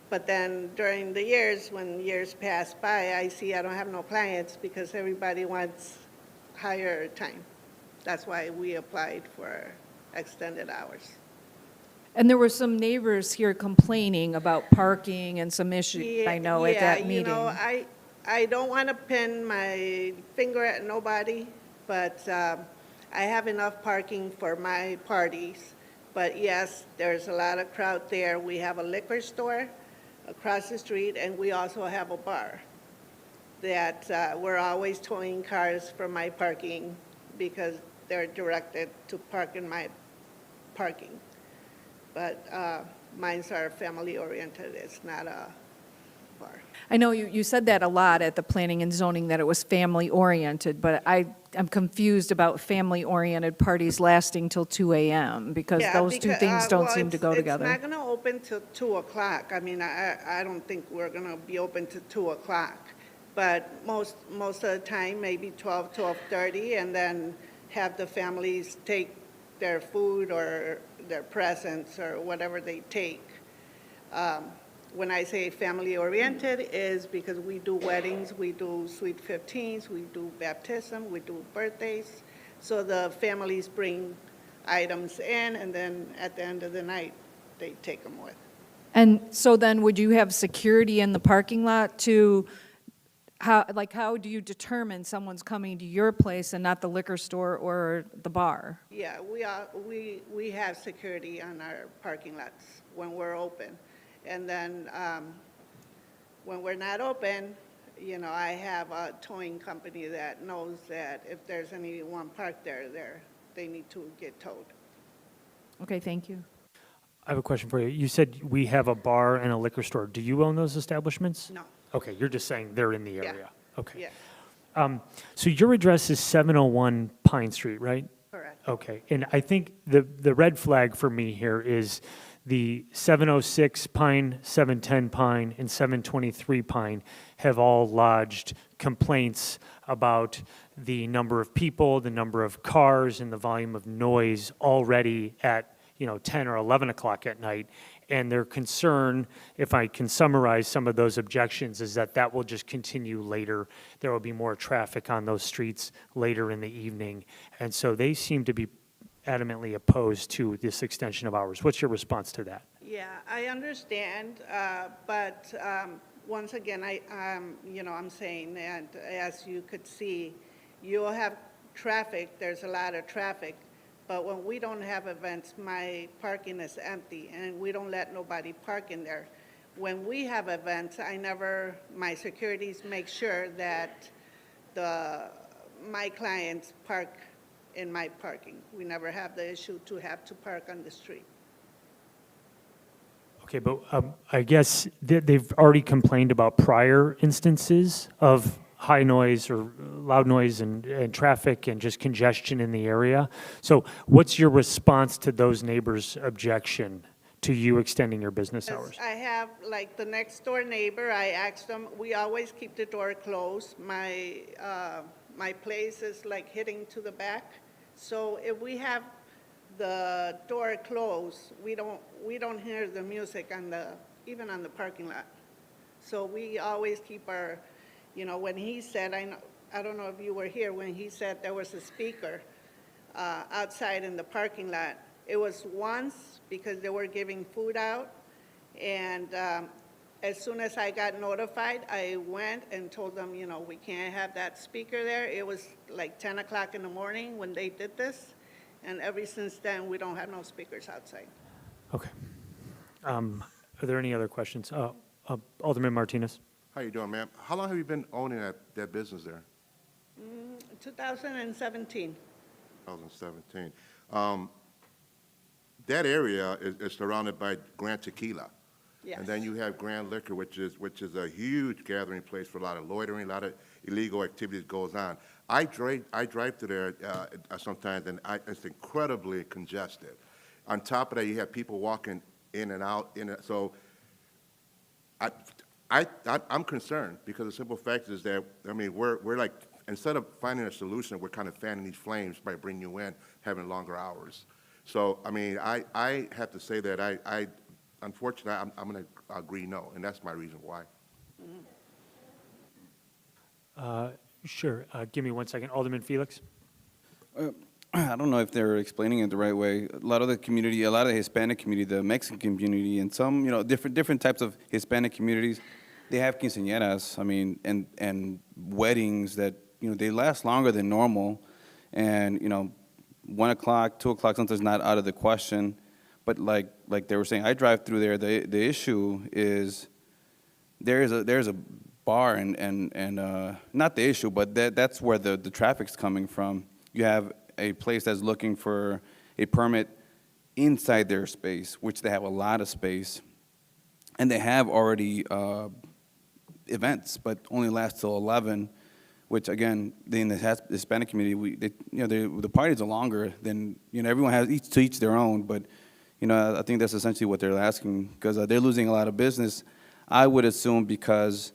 But then during the years, when years pass by, I see I don't have no clients because everybody wants higher time. That's why we applied for extended hours. And there were some neighbors here complaining about parking and some issues, I know, at that meeting. Yeah, you know, I don't want to pin my finger at nobody, but I have enough parking for my parties. But yes, there's a lot of crowd there. We have a liquor store across the street, and we also have a bar that we're always towing cars from my parking because they're directed to park in my parking. But mines are family-oriented. It's not a bar. I know you said that a lot at the planning and zoning, that it was family-oriented, but I'm confused about family-oriented parties lasting till 2 a.m. because those two things don't seem to go together. It's not going to open till 2 o'clock. I mean, I don't think we're going to be open till 2 o'clock. But most of the time, maybe 12, 12:30, and then have the families take their food or their presents or whatever they take. When I say family-oriented is because we do weddings, we do sweet 15s, we do baptism, we do birthdays. So the families bring items in, and then at the end of the night, they take them with. And so then would you have security in the parking lot to, how do you determine someone's coming to your place and not the liquor store or the bar? Yeah, we have security on our parking lots when we're open. And then when we're not open, you know, I have a towing company that knows that if there's anyone parked there, they need to get towed. Okay, thank you. I have a question for you. You said we have a bar and a liquor store. Do you own those establishments? No. Okay, you're just saying they're in the area. Yeah. Okay. Yeah, So your address is 701 Pine Street, right? correct. Okay, and I think the red flag for me here is the 706 Pine, 710 Pine, and 723 Pine have all lodged complaints about the number of people, the number of cars, and the volume of noise already at, 10 or 11 o'clock at night. And their concern, if I can summarize some of those objections, is that that will just continue later. There will be more traffic on those streets later in the evening. And so they seem to be adamantly opposed to this extension of hours. What's your response to that? Yeah, I understand, but once again, I'm saying that as you could see, you'll have traffic, there's a lot of traffic, but when we don't have events, my parking is empty, and we don't let nobody park in there. When we have events, my securities make sure that my clients park in my parking. We never have the issue to have to park on the street. Okay, but I guess they've already complained about prior instances of high noise or loud noise and traffic and just congestion in the area. So what's your response to those neighbors' objection to you extending your business hours? I have, like, the next door neighbor, I asked them, we always keep the door closed. My place is like hitting to the back. So if we have the door closed, we don't hear the music even on the parking lot. So we always keep our, when he said, I don't know if you were here, when he said there was a speaker outside in the parking lot. It was once because they were giving food out, and as soon as I got notified, I went and told them, we can't have that speaker there. It was like 10 o'clock in the morning when they did this, and ever since then, we don't have no speakers outside. Okay. Are there any other questions? Alderman Martinez? How you doing, ma'am? How long have you been owning that business there? 2017. 2017. That area is surrounded by Grand Tequila. Yes. And then you have Grand Liquor, which is a huge gathering place for a lot of loitering, a lot of illegal activities goes on. I drive through there sometimes, and it's incredibly congested. On top of that, you have people walking in and out. So I'm concerned because the simple fact is that, we're like, instead of finding a solution, we're kind of fanning these flames by bringing you in, having longer hours. So, I have to say that unfortunately, I'm going to agree no, and that's my reason why. Sure. Give me 1 second. Alderman Felix? I don't know if they're explaining it the right way. A lot of the Hispanic community, the Mexican community, and some, different types of Hispanic communities, they have quinceañeras, and weddings that, they last longer than normal. And, 1 o'clock, 2 o'clock, sometimes not out of the question. But like they were saying, I drive through there. The issue is there's a bar and not the issue, but that's where the traffic's coming from. You have a place that's looking for a permit inside their space, which they have a lot of space, and they have already events, but only last till 11. Which again, in the Hispanic community, the parties are longer than everyone has each their own. But I think that's essentially what they're asking because they're losing a lot of business. I would assume because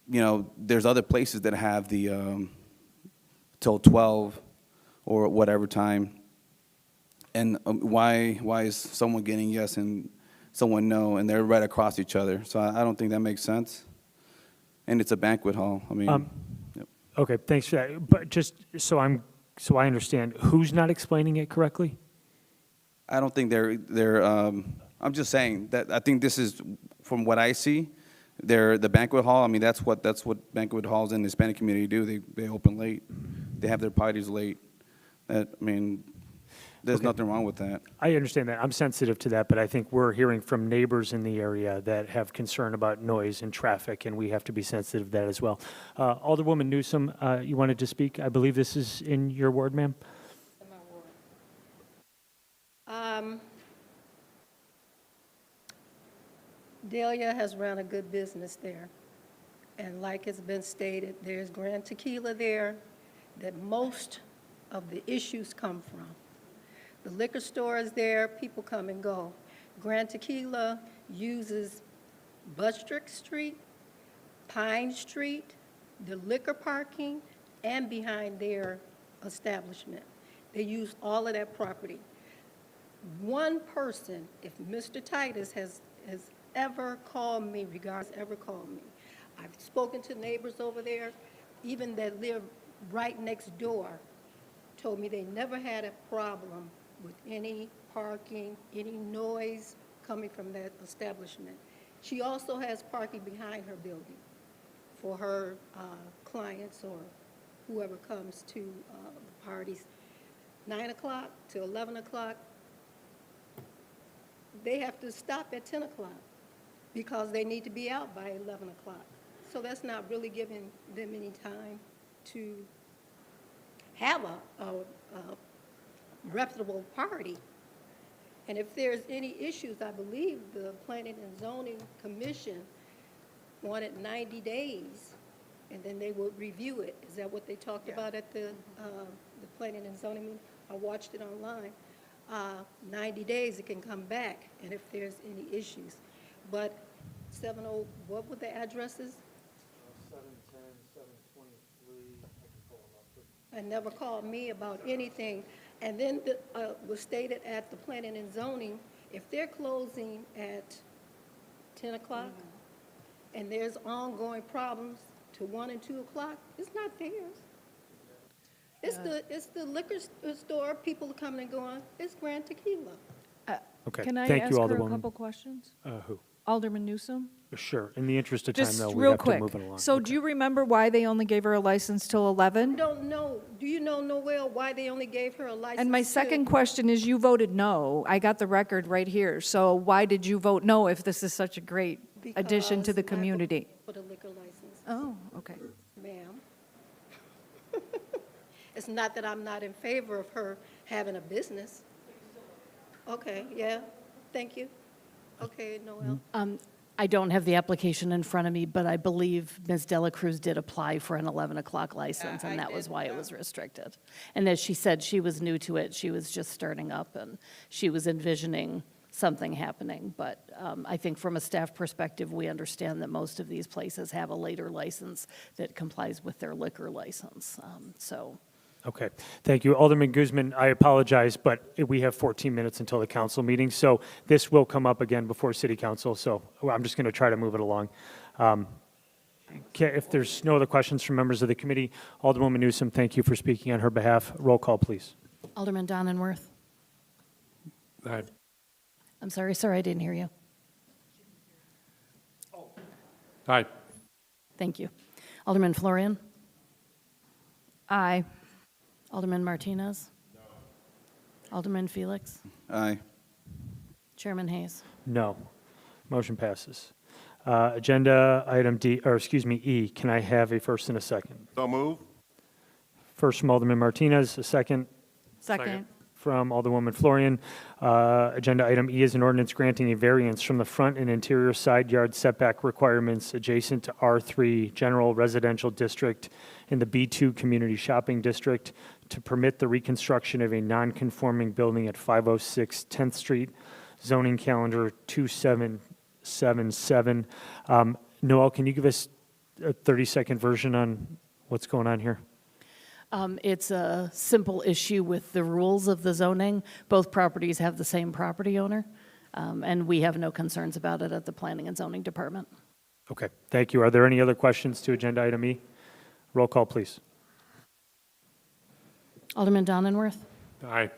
there's other places that have the till 12 or whatever time. And why is someone getting yes and someone no, and they're right across each other? So I don't think that makes sense. And it's a banquet hall. Yep. Okay, thanks for that. But just so I understand, who's not explaining it correctly? I don't think they're. I'm just saying that I think this is from what I see. They're the banquet hall. That's what banquet halls in the Hispanic community do. They open late. They have their parties late. There's nothing wrong with that. I understand that. I'm sensitive to that, but I think we're hearing from neighbors in the area that have concern about noise and traffic, and we have to be sensitive to that as well. Alderwoman Newsom, you wanted to speak? I believe this is in your ward, ma'am? Delia has run a good business there. And like it's been stated, there's Grand Tequila there that most of the issues come from. The liquor store is there, people come and go. Grand Tequila uses Bustrick Street, Pine Street, the liquor parking, and behind their establishment. They use all of that property. One person, if Mr. Titus has ever called me, ever called me, I've spoken to neighbors over there, even that live right next door, told me they never had a problem with any parking, any noise coming from that establishment. She also has parking behind her building for her clients or whoever comes to the parties. 9 o'clock to 11 o'clock, they have to stop at 10 o'clock because they need to be out by 11 o'clock. So that's not really giving them any time to have a reputable party. And if there's any issues, I believe the Planning and Zoning Commission wanted 90 days, and then they would review it. Is that what they talked about at the Planning and Zoning meeting? I watched it online. 90 days, it can come back, and if there's any issues. But 70, what were the addresses? 710, 723, I can pull them up. And never called me about anything. And then was stated at the Planning and Zoning, if they're closing at 10 o'clock, and there's ongoing problems to 1 and 2 o'clock, it's not theirs. It's the liquor store, people are coming and going, it's Grand Tequila. Okay, Can I thank ask you, her a Alderwoman. couple questions? Who? Alderman Newsom? Sure. In the interest of time, Just though, we real have to quick. move it along. So do you remember why they only gave her a license till 11? Don't know, do you know, Noel, why they only gave her a license? And my second question is, you voted no. I got the record right here. So why did you vote no if this is such a great addition to the Because I community? For the liquor license, Oh, okay. ma'am. It's not that I'm not in favor of her having a business. Okay, yeah, thank you. Okay, Noel. I don't have the application in front of me, but I believe Ms. Dela Cruz did apply for an 11 o'clock license, and that was why it was restricted. And as she said, she was new to it, she was just starting up, and she was envisioning something happening. But I think from a staff perspective, we understand that most of these places have a later license that complies with their liquor license, so. Okay, thank you. Alderman Guzman, I apologize, but we have 14 minutes until the council meeting, so this will come up again before city council, so I'm just going to try to move it along. If there's no other questions from members of the committee, Alderwoman Newsom, thank you for speaking on her behalf. Roll call, please. Alderman Donenworth? Aye. I'm sorry, sir, I didn't hear you. Aye. Thank you. Alderman Florian? Aye. Alderman Martinez? No. Alderman Felix? Aye. Chairman Hayes? No. Motion passes. Agenda item D, or excuse me, E. Can I have a first and a second? So move. First from Alderman Martinez, a second Second. from Alderwoman Florian. Agenda item E is an ordinance granting a variance from the front and interior side yard setback requirements adjacent to R3 General Residential District in the B2 Community Shopping District to permit the reconstruction of a non-conforming building at 506 10th Street, zoning calendar 2777. Noel, can you give us a 30-second version on what's going on here? It's a simple issue with the rules of the zoning. Both properties have the same property owner, and we have no concerns about it at the Planning and Zoning Department. Okay, thank you. Are there any other questions to agenda item E? Roll call, please. Alderman Donenworth? Aye.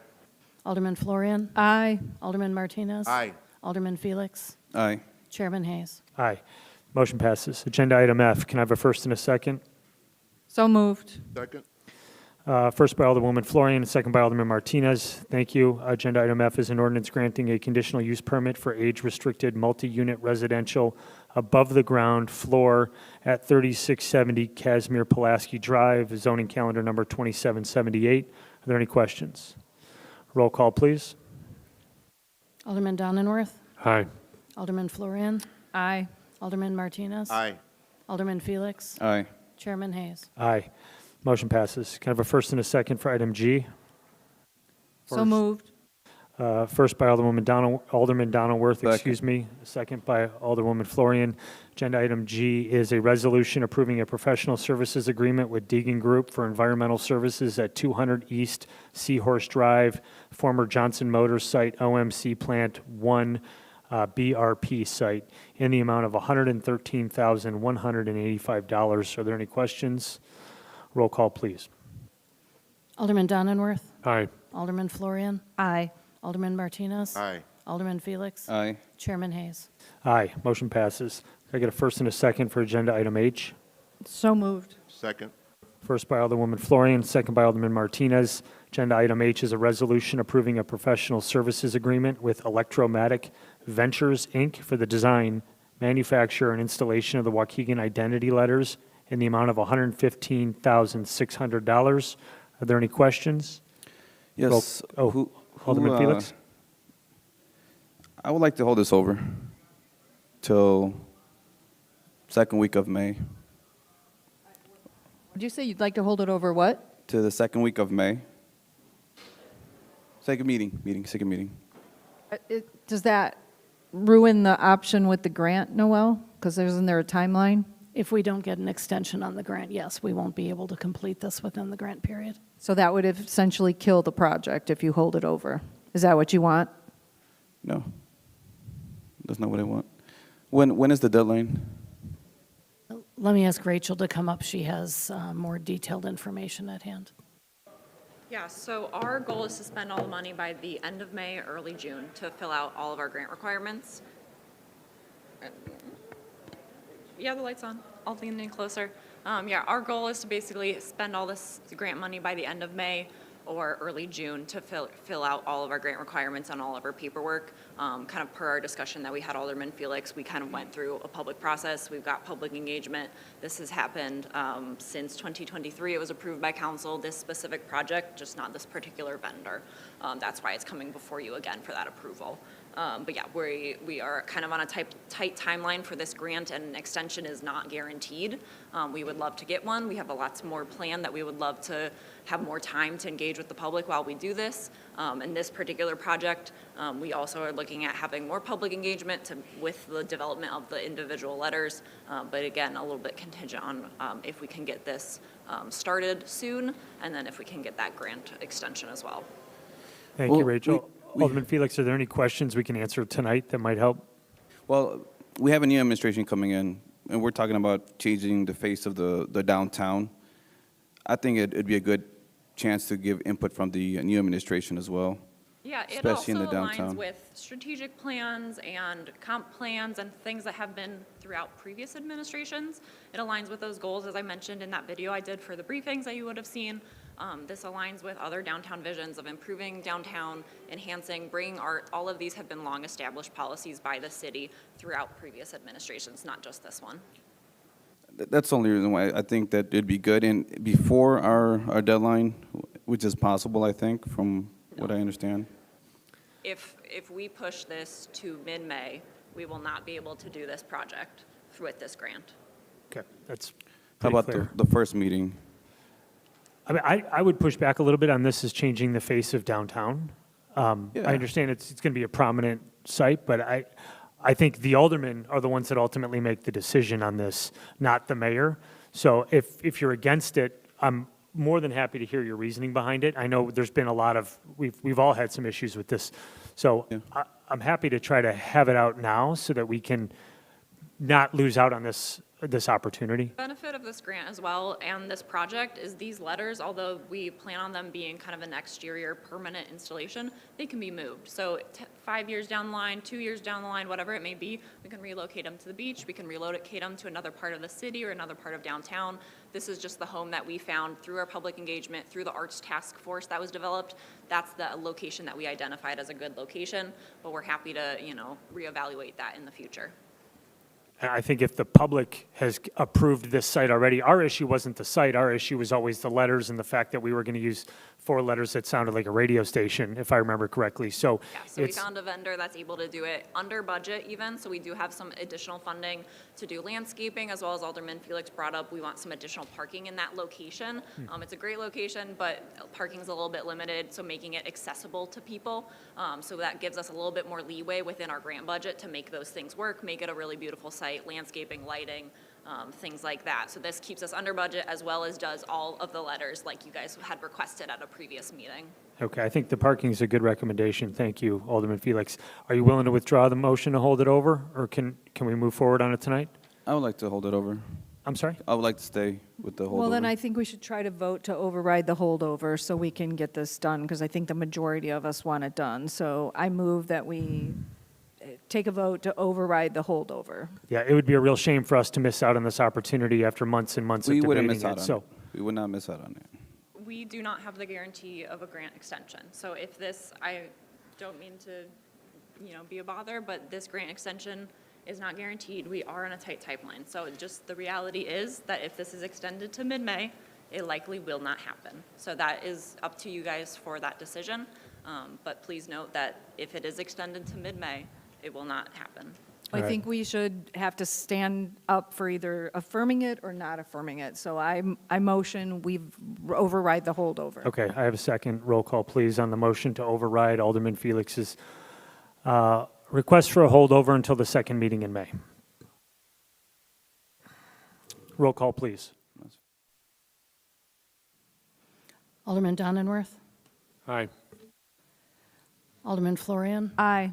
Alderman Florian? Aye. Alderman Martinez? Aye. Alderman Felix? Aye. Chairman Hayes? Aye. Motion passes. Agenda item F. Can I have a first and a second? So moved. Second. First by Alderwoman Florian, second by Alderman Martinez. Thank you. Agenda item F is an ordinance granting a conditional use permit for age-restricted multi-unit residential above-the-ground floor at 3670 Casimir Pulaski Drive, zoning calendar number 2778. Are there any questions? Roll call, please. Alderman Donenworth? Aye. Alderman Florian? Aye. Alderman Martinez? Aye. Alderman Felix? Aye. Chairman Hayes? Aye. Motion passes. Can I have a first and a second for item G? So First. moved. First by Alderman Donaldworth, Second. excuse me. Second by Alderwoman Florian. Agenda item G is a resolution approving a professional services agreement with Deegan Group for environmental services at 200 East Seahorse Drive, former Johnson Motors site, OMC Plant 1, BRP site, in the amount of $113,185. Are there any questions? Roll call, please. Alderman Donenworth? Aye. Alderman Florian? Aye. Alderman Martinez? Aye. Alderman Felix? Aye. Chairman Hayes? Aye, motion passes. Can I get a first and a second for agenda item H? So moved. Second. First by Alderwoman Florian, second by Alderman Martinez. Agenda item H is a resolution approving a professional services agreement with Electromatic Ventures, Inc. for the design, manufacture, and installation of the Waukegan identity letters in the amount of $115,600. Are there any questions? Yes. Alderman Felix? I would like to hold this over till second week of May. Would you say you'd like to hold it over what? To the second week of May. Second meeting. Does that ruin the option with the grant, Noel? Because isn't there a timeline? If we don't get an extension on the grant, yes, we won't be able to complete this within the grant period. So that would essentially kill the project if you hold it over. Is that what you want? No. That's not what I want. When is the deadline? Let me ask Rachel to come up. She has more detailed information at hand. Yeah, so our goal is to spend all the money by the end of May, early June, to fill out all of our grant requirements. Yeah, the light's on. I'll lean in closer. Yeah, our goal is to basically spend all this grant money by the end of May or early June to fill out all of our grant requirements on all of our paperwork. Kind of per our discussion that we had Alderman Felix, we kind of went through a public process. We've got public engagement. This has happened since 2023. It was approved by council, this specific project, just not this particular vendor. That's why it's coming before you again for that approval. But yeah, we are kind of on a tight timeline for this grant, and an extension is not guaranteed. We would love to get one. We have lots more planned that we would love to have more time to engage with the public while we do this. In this particular project, we also are looking at having more public engagement with the development of the individual letters. But again, a little bit contingent on if we can get this started soon, and then if we can get that grant extension as well. Thank you, Rachel. Alderman Felix, are there any questions we can answer tonight that might help? Well, we have a new administration coming in, and we're talking about changing the face of the downtown. I think it'd be a good chance to give input from the new administration as well. Yeah, it especially also in the downtown. aligns with strategic plans and comp plans and things that have been throughout previous administrations. It aligns with those goals, as I mentioned in that video I did for the briefings that you would have seen. This aligns with other downtown visions of improving downtown, enhancing, bringing art. All of these have been long established policies by the city throughout previous administrations, not just this one. That's the only reason why I think that it'd be good, and before our deadline, which is possible, I think, from what I understand. If we push this to mid-May, we will not be able to do this project with this grant. Okay, that's How pretty about clear. the first meeting? I mean, I would push back a little bit on this as changing the face of downtown. Yeah. I understand it's going to be a prominent site, but I think the aldermen are the ones that ultimately make the decision on this, not the mayor. So if you're against it, I'm more than happy to hear your reasoning behind it. I know there's been a lot of, we've all had some issues with this. So Yeah. I'm happy to try to have it out now so that we can not lose out on this opportunity. Benefit of this grant as well and this project is these letters, although we plan on them being kind of an exterior permanent installation, they can be moved. So 5 years down the line, 2 years down the line, whatever it may be, we can relocate them to the beach, we can relocate them to another part of the city or another part of downtown. This is just the home that we found through our public engagement, through the arts task force that was developed. That's the location that we identified as a good location, but we're happy to, reevaluate that in the future. I think if the public has approved this site already, our issue wasn't the site, our issue was always the letters and the fact that we were going to use 4 letters that sounded like a radio station, if I remember correctly. So Yeah, so we it's, found a vendor that's able to do it under budget even, so we do have some additional funding to do landscaping, as well as Alderman Felix brought up, we want some additional parking in that location. It's a great location, but parking's a little bit limited, so making it accessible to people. So that gives us a little bit more leeway within our grant budget to make those things work, make it a really beautiful site, landscaping, lighting, things like that. So this keeps us under budget as well as does all of the letters like you guys had requested at a previous meeting. okay, I think the parking is a good recommendation. Thank you, Alderman Felix. Are you willing to withdraw the motion to hold it over, or can we move forward on it tonight? I would like to hold it over. I'm sorry? I would like to stay with the holdover. Well, then I think we should try to vote to override the holdover so we can get this done, because I think the majority of us want it done. So I move that we take a vote to override the holdover. Yeah, it would be a real shame for us to miss out on this opportunity after months and months of We debating wouldn't miss out it. on So, it. We would not miss out on it. We do not have the guarantee of a grant extension. So if this, I don't mean to, be a bother, but this grant extension is not guaranteed. We are on a tight timeline. So just the reality is that if this is extended to mid-May, it likely will not happen. So that is up to you guys for that decision. But please note that if it is extended to mid-May, it will not happen. I think we should have to stand up for either affirming it or not affirming it. So I motion we override the holdover. okay, I have a second. Roll call, please, on the motion to override Alderman Felix's request for a holdover until the second meeting in May. Roll call, please. Alderman Donenworth, Aye. Alderman Florian, Aye.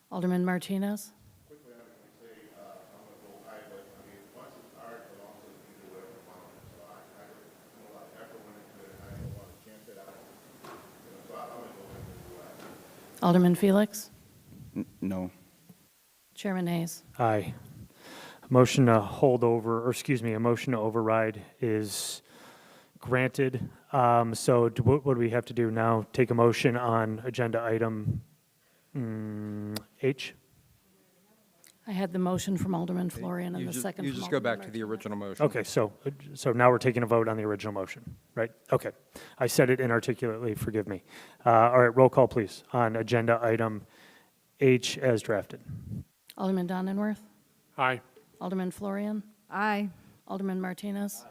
Alderman Martinez, Alderman Felix, No. Chairman Hayes. Aye. Motion to hold over, or excuse me, a motion to override is granted. So what do we have to do now? Take a motion on agenda item H? I had the motion from Alderman Florian and the second You from just go Alderman back to the Martinez. original motion. Okay, so now we're taking a vote on the original motion, right? Okay. I said it inarticulately, forgive me. All right, roll call, please, on agenda item H as drafted. Alderman Donenworth, Aye. Alderman Florian, Aye. Alderman Martinez,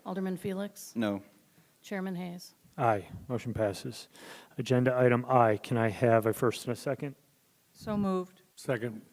Alderman Felix, No. Chairman Hayes. Aye, motion passes. Agenda item I, can I have a first and a second? So moved. Second.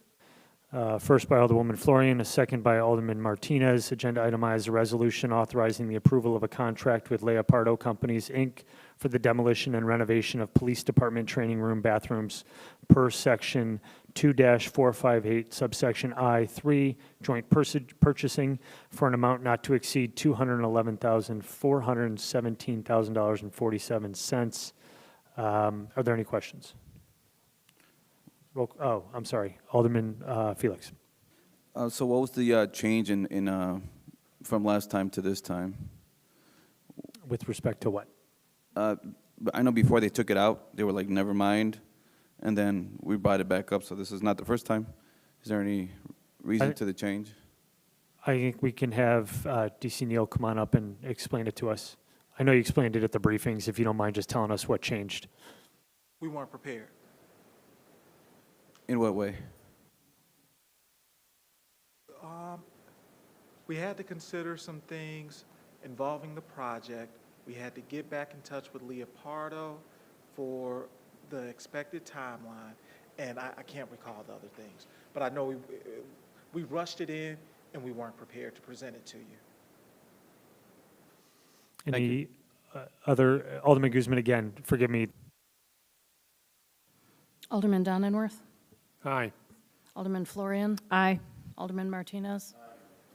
First by Alderwoman Florian, a second by Alderman Martinez. Agenda item I is a resolution authorizing the approval of a contract with Leopardo Companies, Inc. for the demolition and renovation of police department training room bathrooms per section 2-458 subsection I-3, joint purchasing for an amount not to exceed $211,417,047. Are there any questions? Oh, I'm sorry, Alderman Felix. So what was the change in from last time to this time? With respect to what? But I know before they took it out, they were like, never mind, and then we brought it back up, so this is not the first time. Is there any reason to the change? I think we can have DC Neal come on up and explain it to us. I know you explained it at the briefings, if you don't mind just telling us what changed. We weren't prepared. In what way? We had to consider some things involving the project. We had to get back in touch with Leopardo for the expected timeline, and I can't recall the other things. But I know we rushed it in, and we weren't prepared to present it to you. Any other, Alderman Guzman, again, forgive me. Alderman Donenworth, Aye. Alderman Florian, Aye. Alderman Martinez,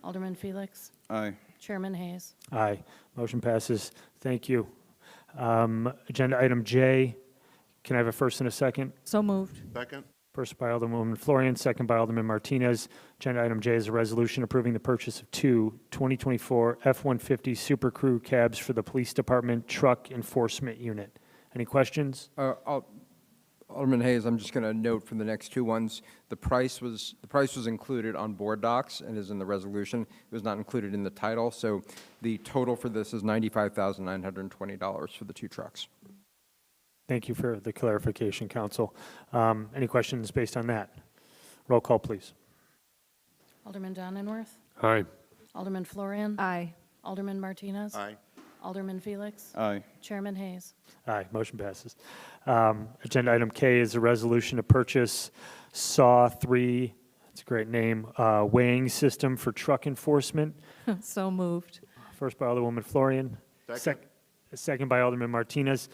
Alderman Felix, Aye. Chairman Hayes. Aye, motion passes. Thank you. Agenda item J, can I have a first and a second? So moved. Second? First by Alderwoman Florian, second by Alderman Martinez. Agenda item J is a resolution approving the purchase of two 2024 F-150 Super Crew cabs for the Police Department Truck Enforcement Unit. Any questions? Alderman Hayes, I'm just going to note for the next two ones, the price was included on board docs and is in the resolution. It was not included in the title, so the total for this is $95,920 for the two trucks. Thank you for the clarification, Council. Any questions based on that? Roll call, please. Alderman Donenworth? Aye. Alderman Florian? Aye. Alderman Martinez? Aye. Alderman Felix? Aye. Chairman Hayes? Aye, motion passes. Agenda item K is a resolution to purchase SAW 3, that's a great name, weighing system for truck enforcement. So moved. First by Alderwoman Florian. Second. Second by Alderman Martinez.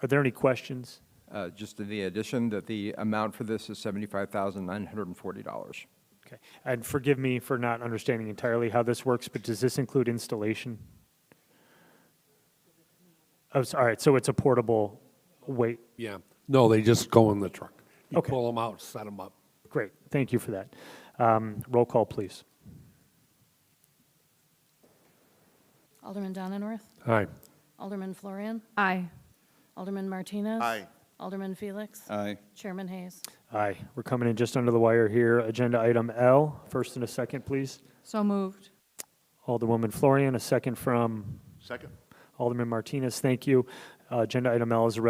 Are there any questions? Just in the addition that the amount for this is $75,940. Okay, and forgive me for not understanding entirely how this works, but does this include installation? Oh, all right, so it's a portable weight. Yeah. No, they just go in the truck. You Okay. pull them out, set them up. Great, thank you for that. Roll call, please. Alderman Donenworth? Aye. Alderman Florian? Aye. Alderman Martinez? Aye. Alderman Felix? Aye. Chairman Hayes? Aye, we're coming in just under the wire here. Agenda item L, first and a second, please. So moved. Alderwoman Florian, a second from Second. Alderman Martinez, thank you. Agenda item L is a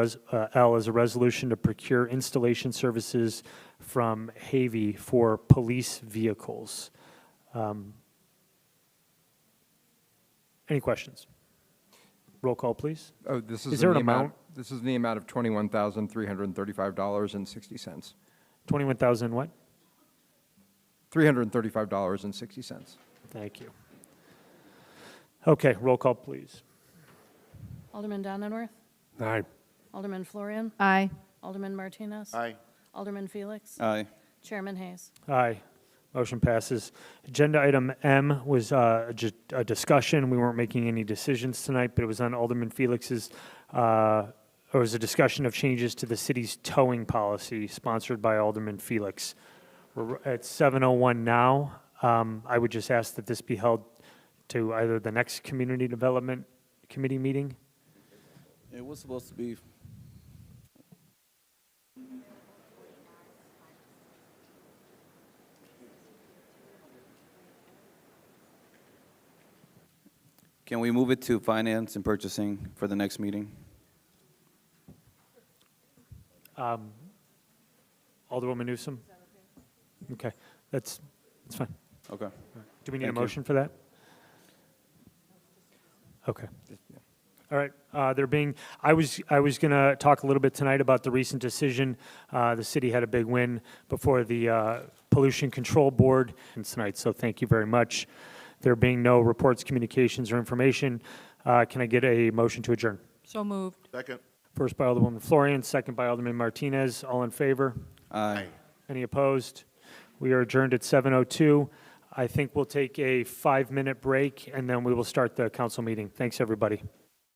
resolution to procure installation services from Havy for police vehicles. Any questions? Roll call, please. Oh, this Is there in an the amount? This is in the amount of $21,335.60. 21,000 what? $335.60. Thank you. Okay, roll call, please. Alderman Donenworth? Aye. Alderman Florian? Aye. Alderman Martinez? Aye. Alderman Felix? Aye. Chairman Hayes? Aye. Motion passes. Agenda item M was a discussion. We weren't making any decisions tonight, but it was on Alderman Felix's, it was a discussion of changes to the city's towing policy sponsored by Alderman Felix. We're at 7:01 now. I would just ask that this be held to either the next Community Development Committee meeting. It was supposed to be. Can we move it to finance and purchasing for the next meeting? Alderwoman Newsom? Okay, that's fine. Okay. Do we need a Thank you. motion for that? Okay. All right, I was going to talk a little bit tonight about the recent decision. The city had a big win before the Pollution Control Board tonight, so thank you very much. There being no reports, communications, or information, can I get a motion to adjourn? So moved. Second. First by Alderwoman Florian, second by Alderman Martinez. All in favor? Aye. Any opposed? We are adjourned at 7:02. I think we'll take a 5-minute break, and then we will start the council meeting. Thanks, everybody.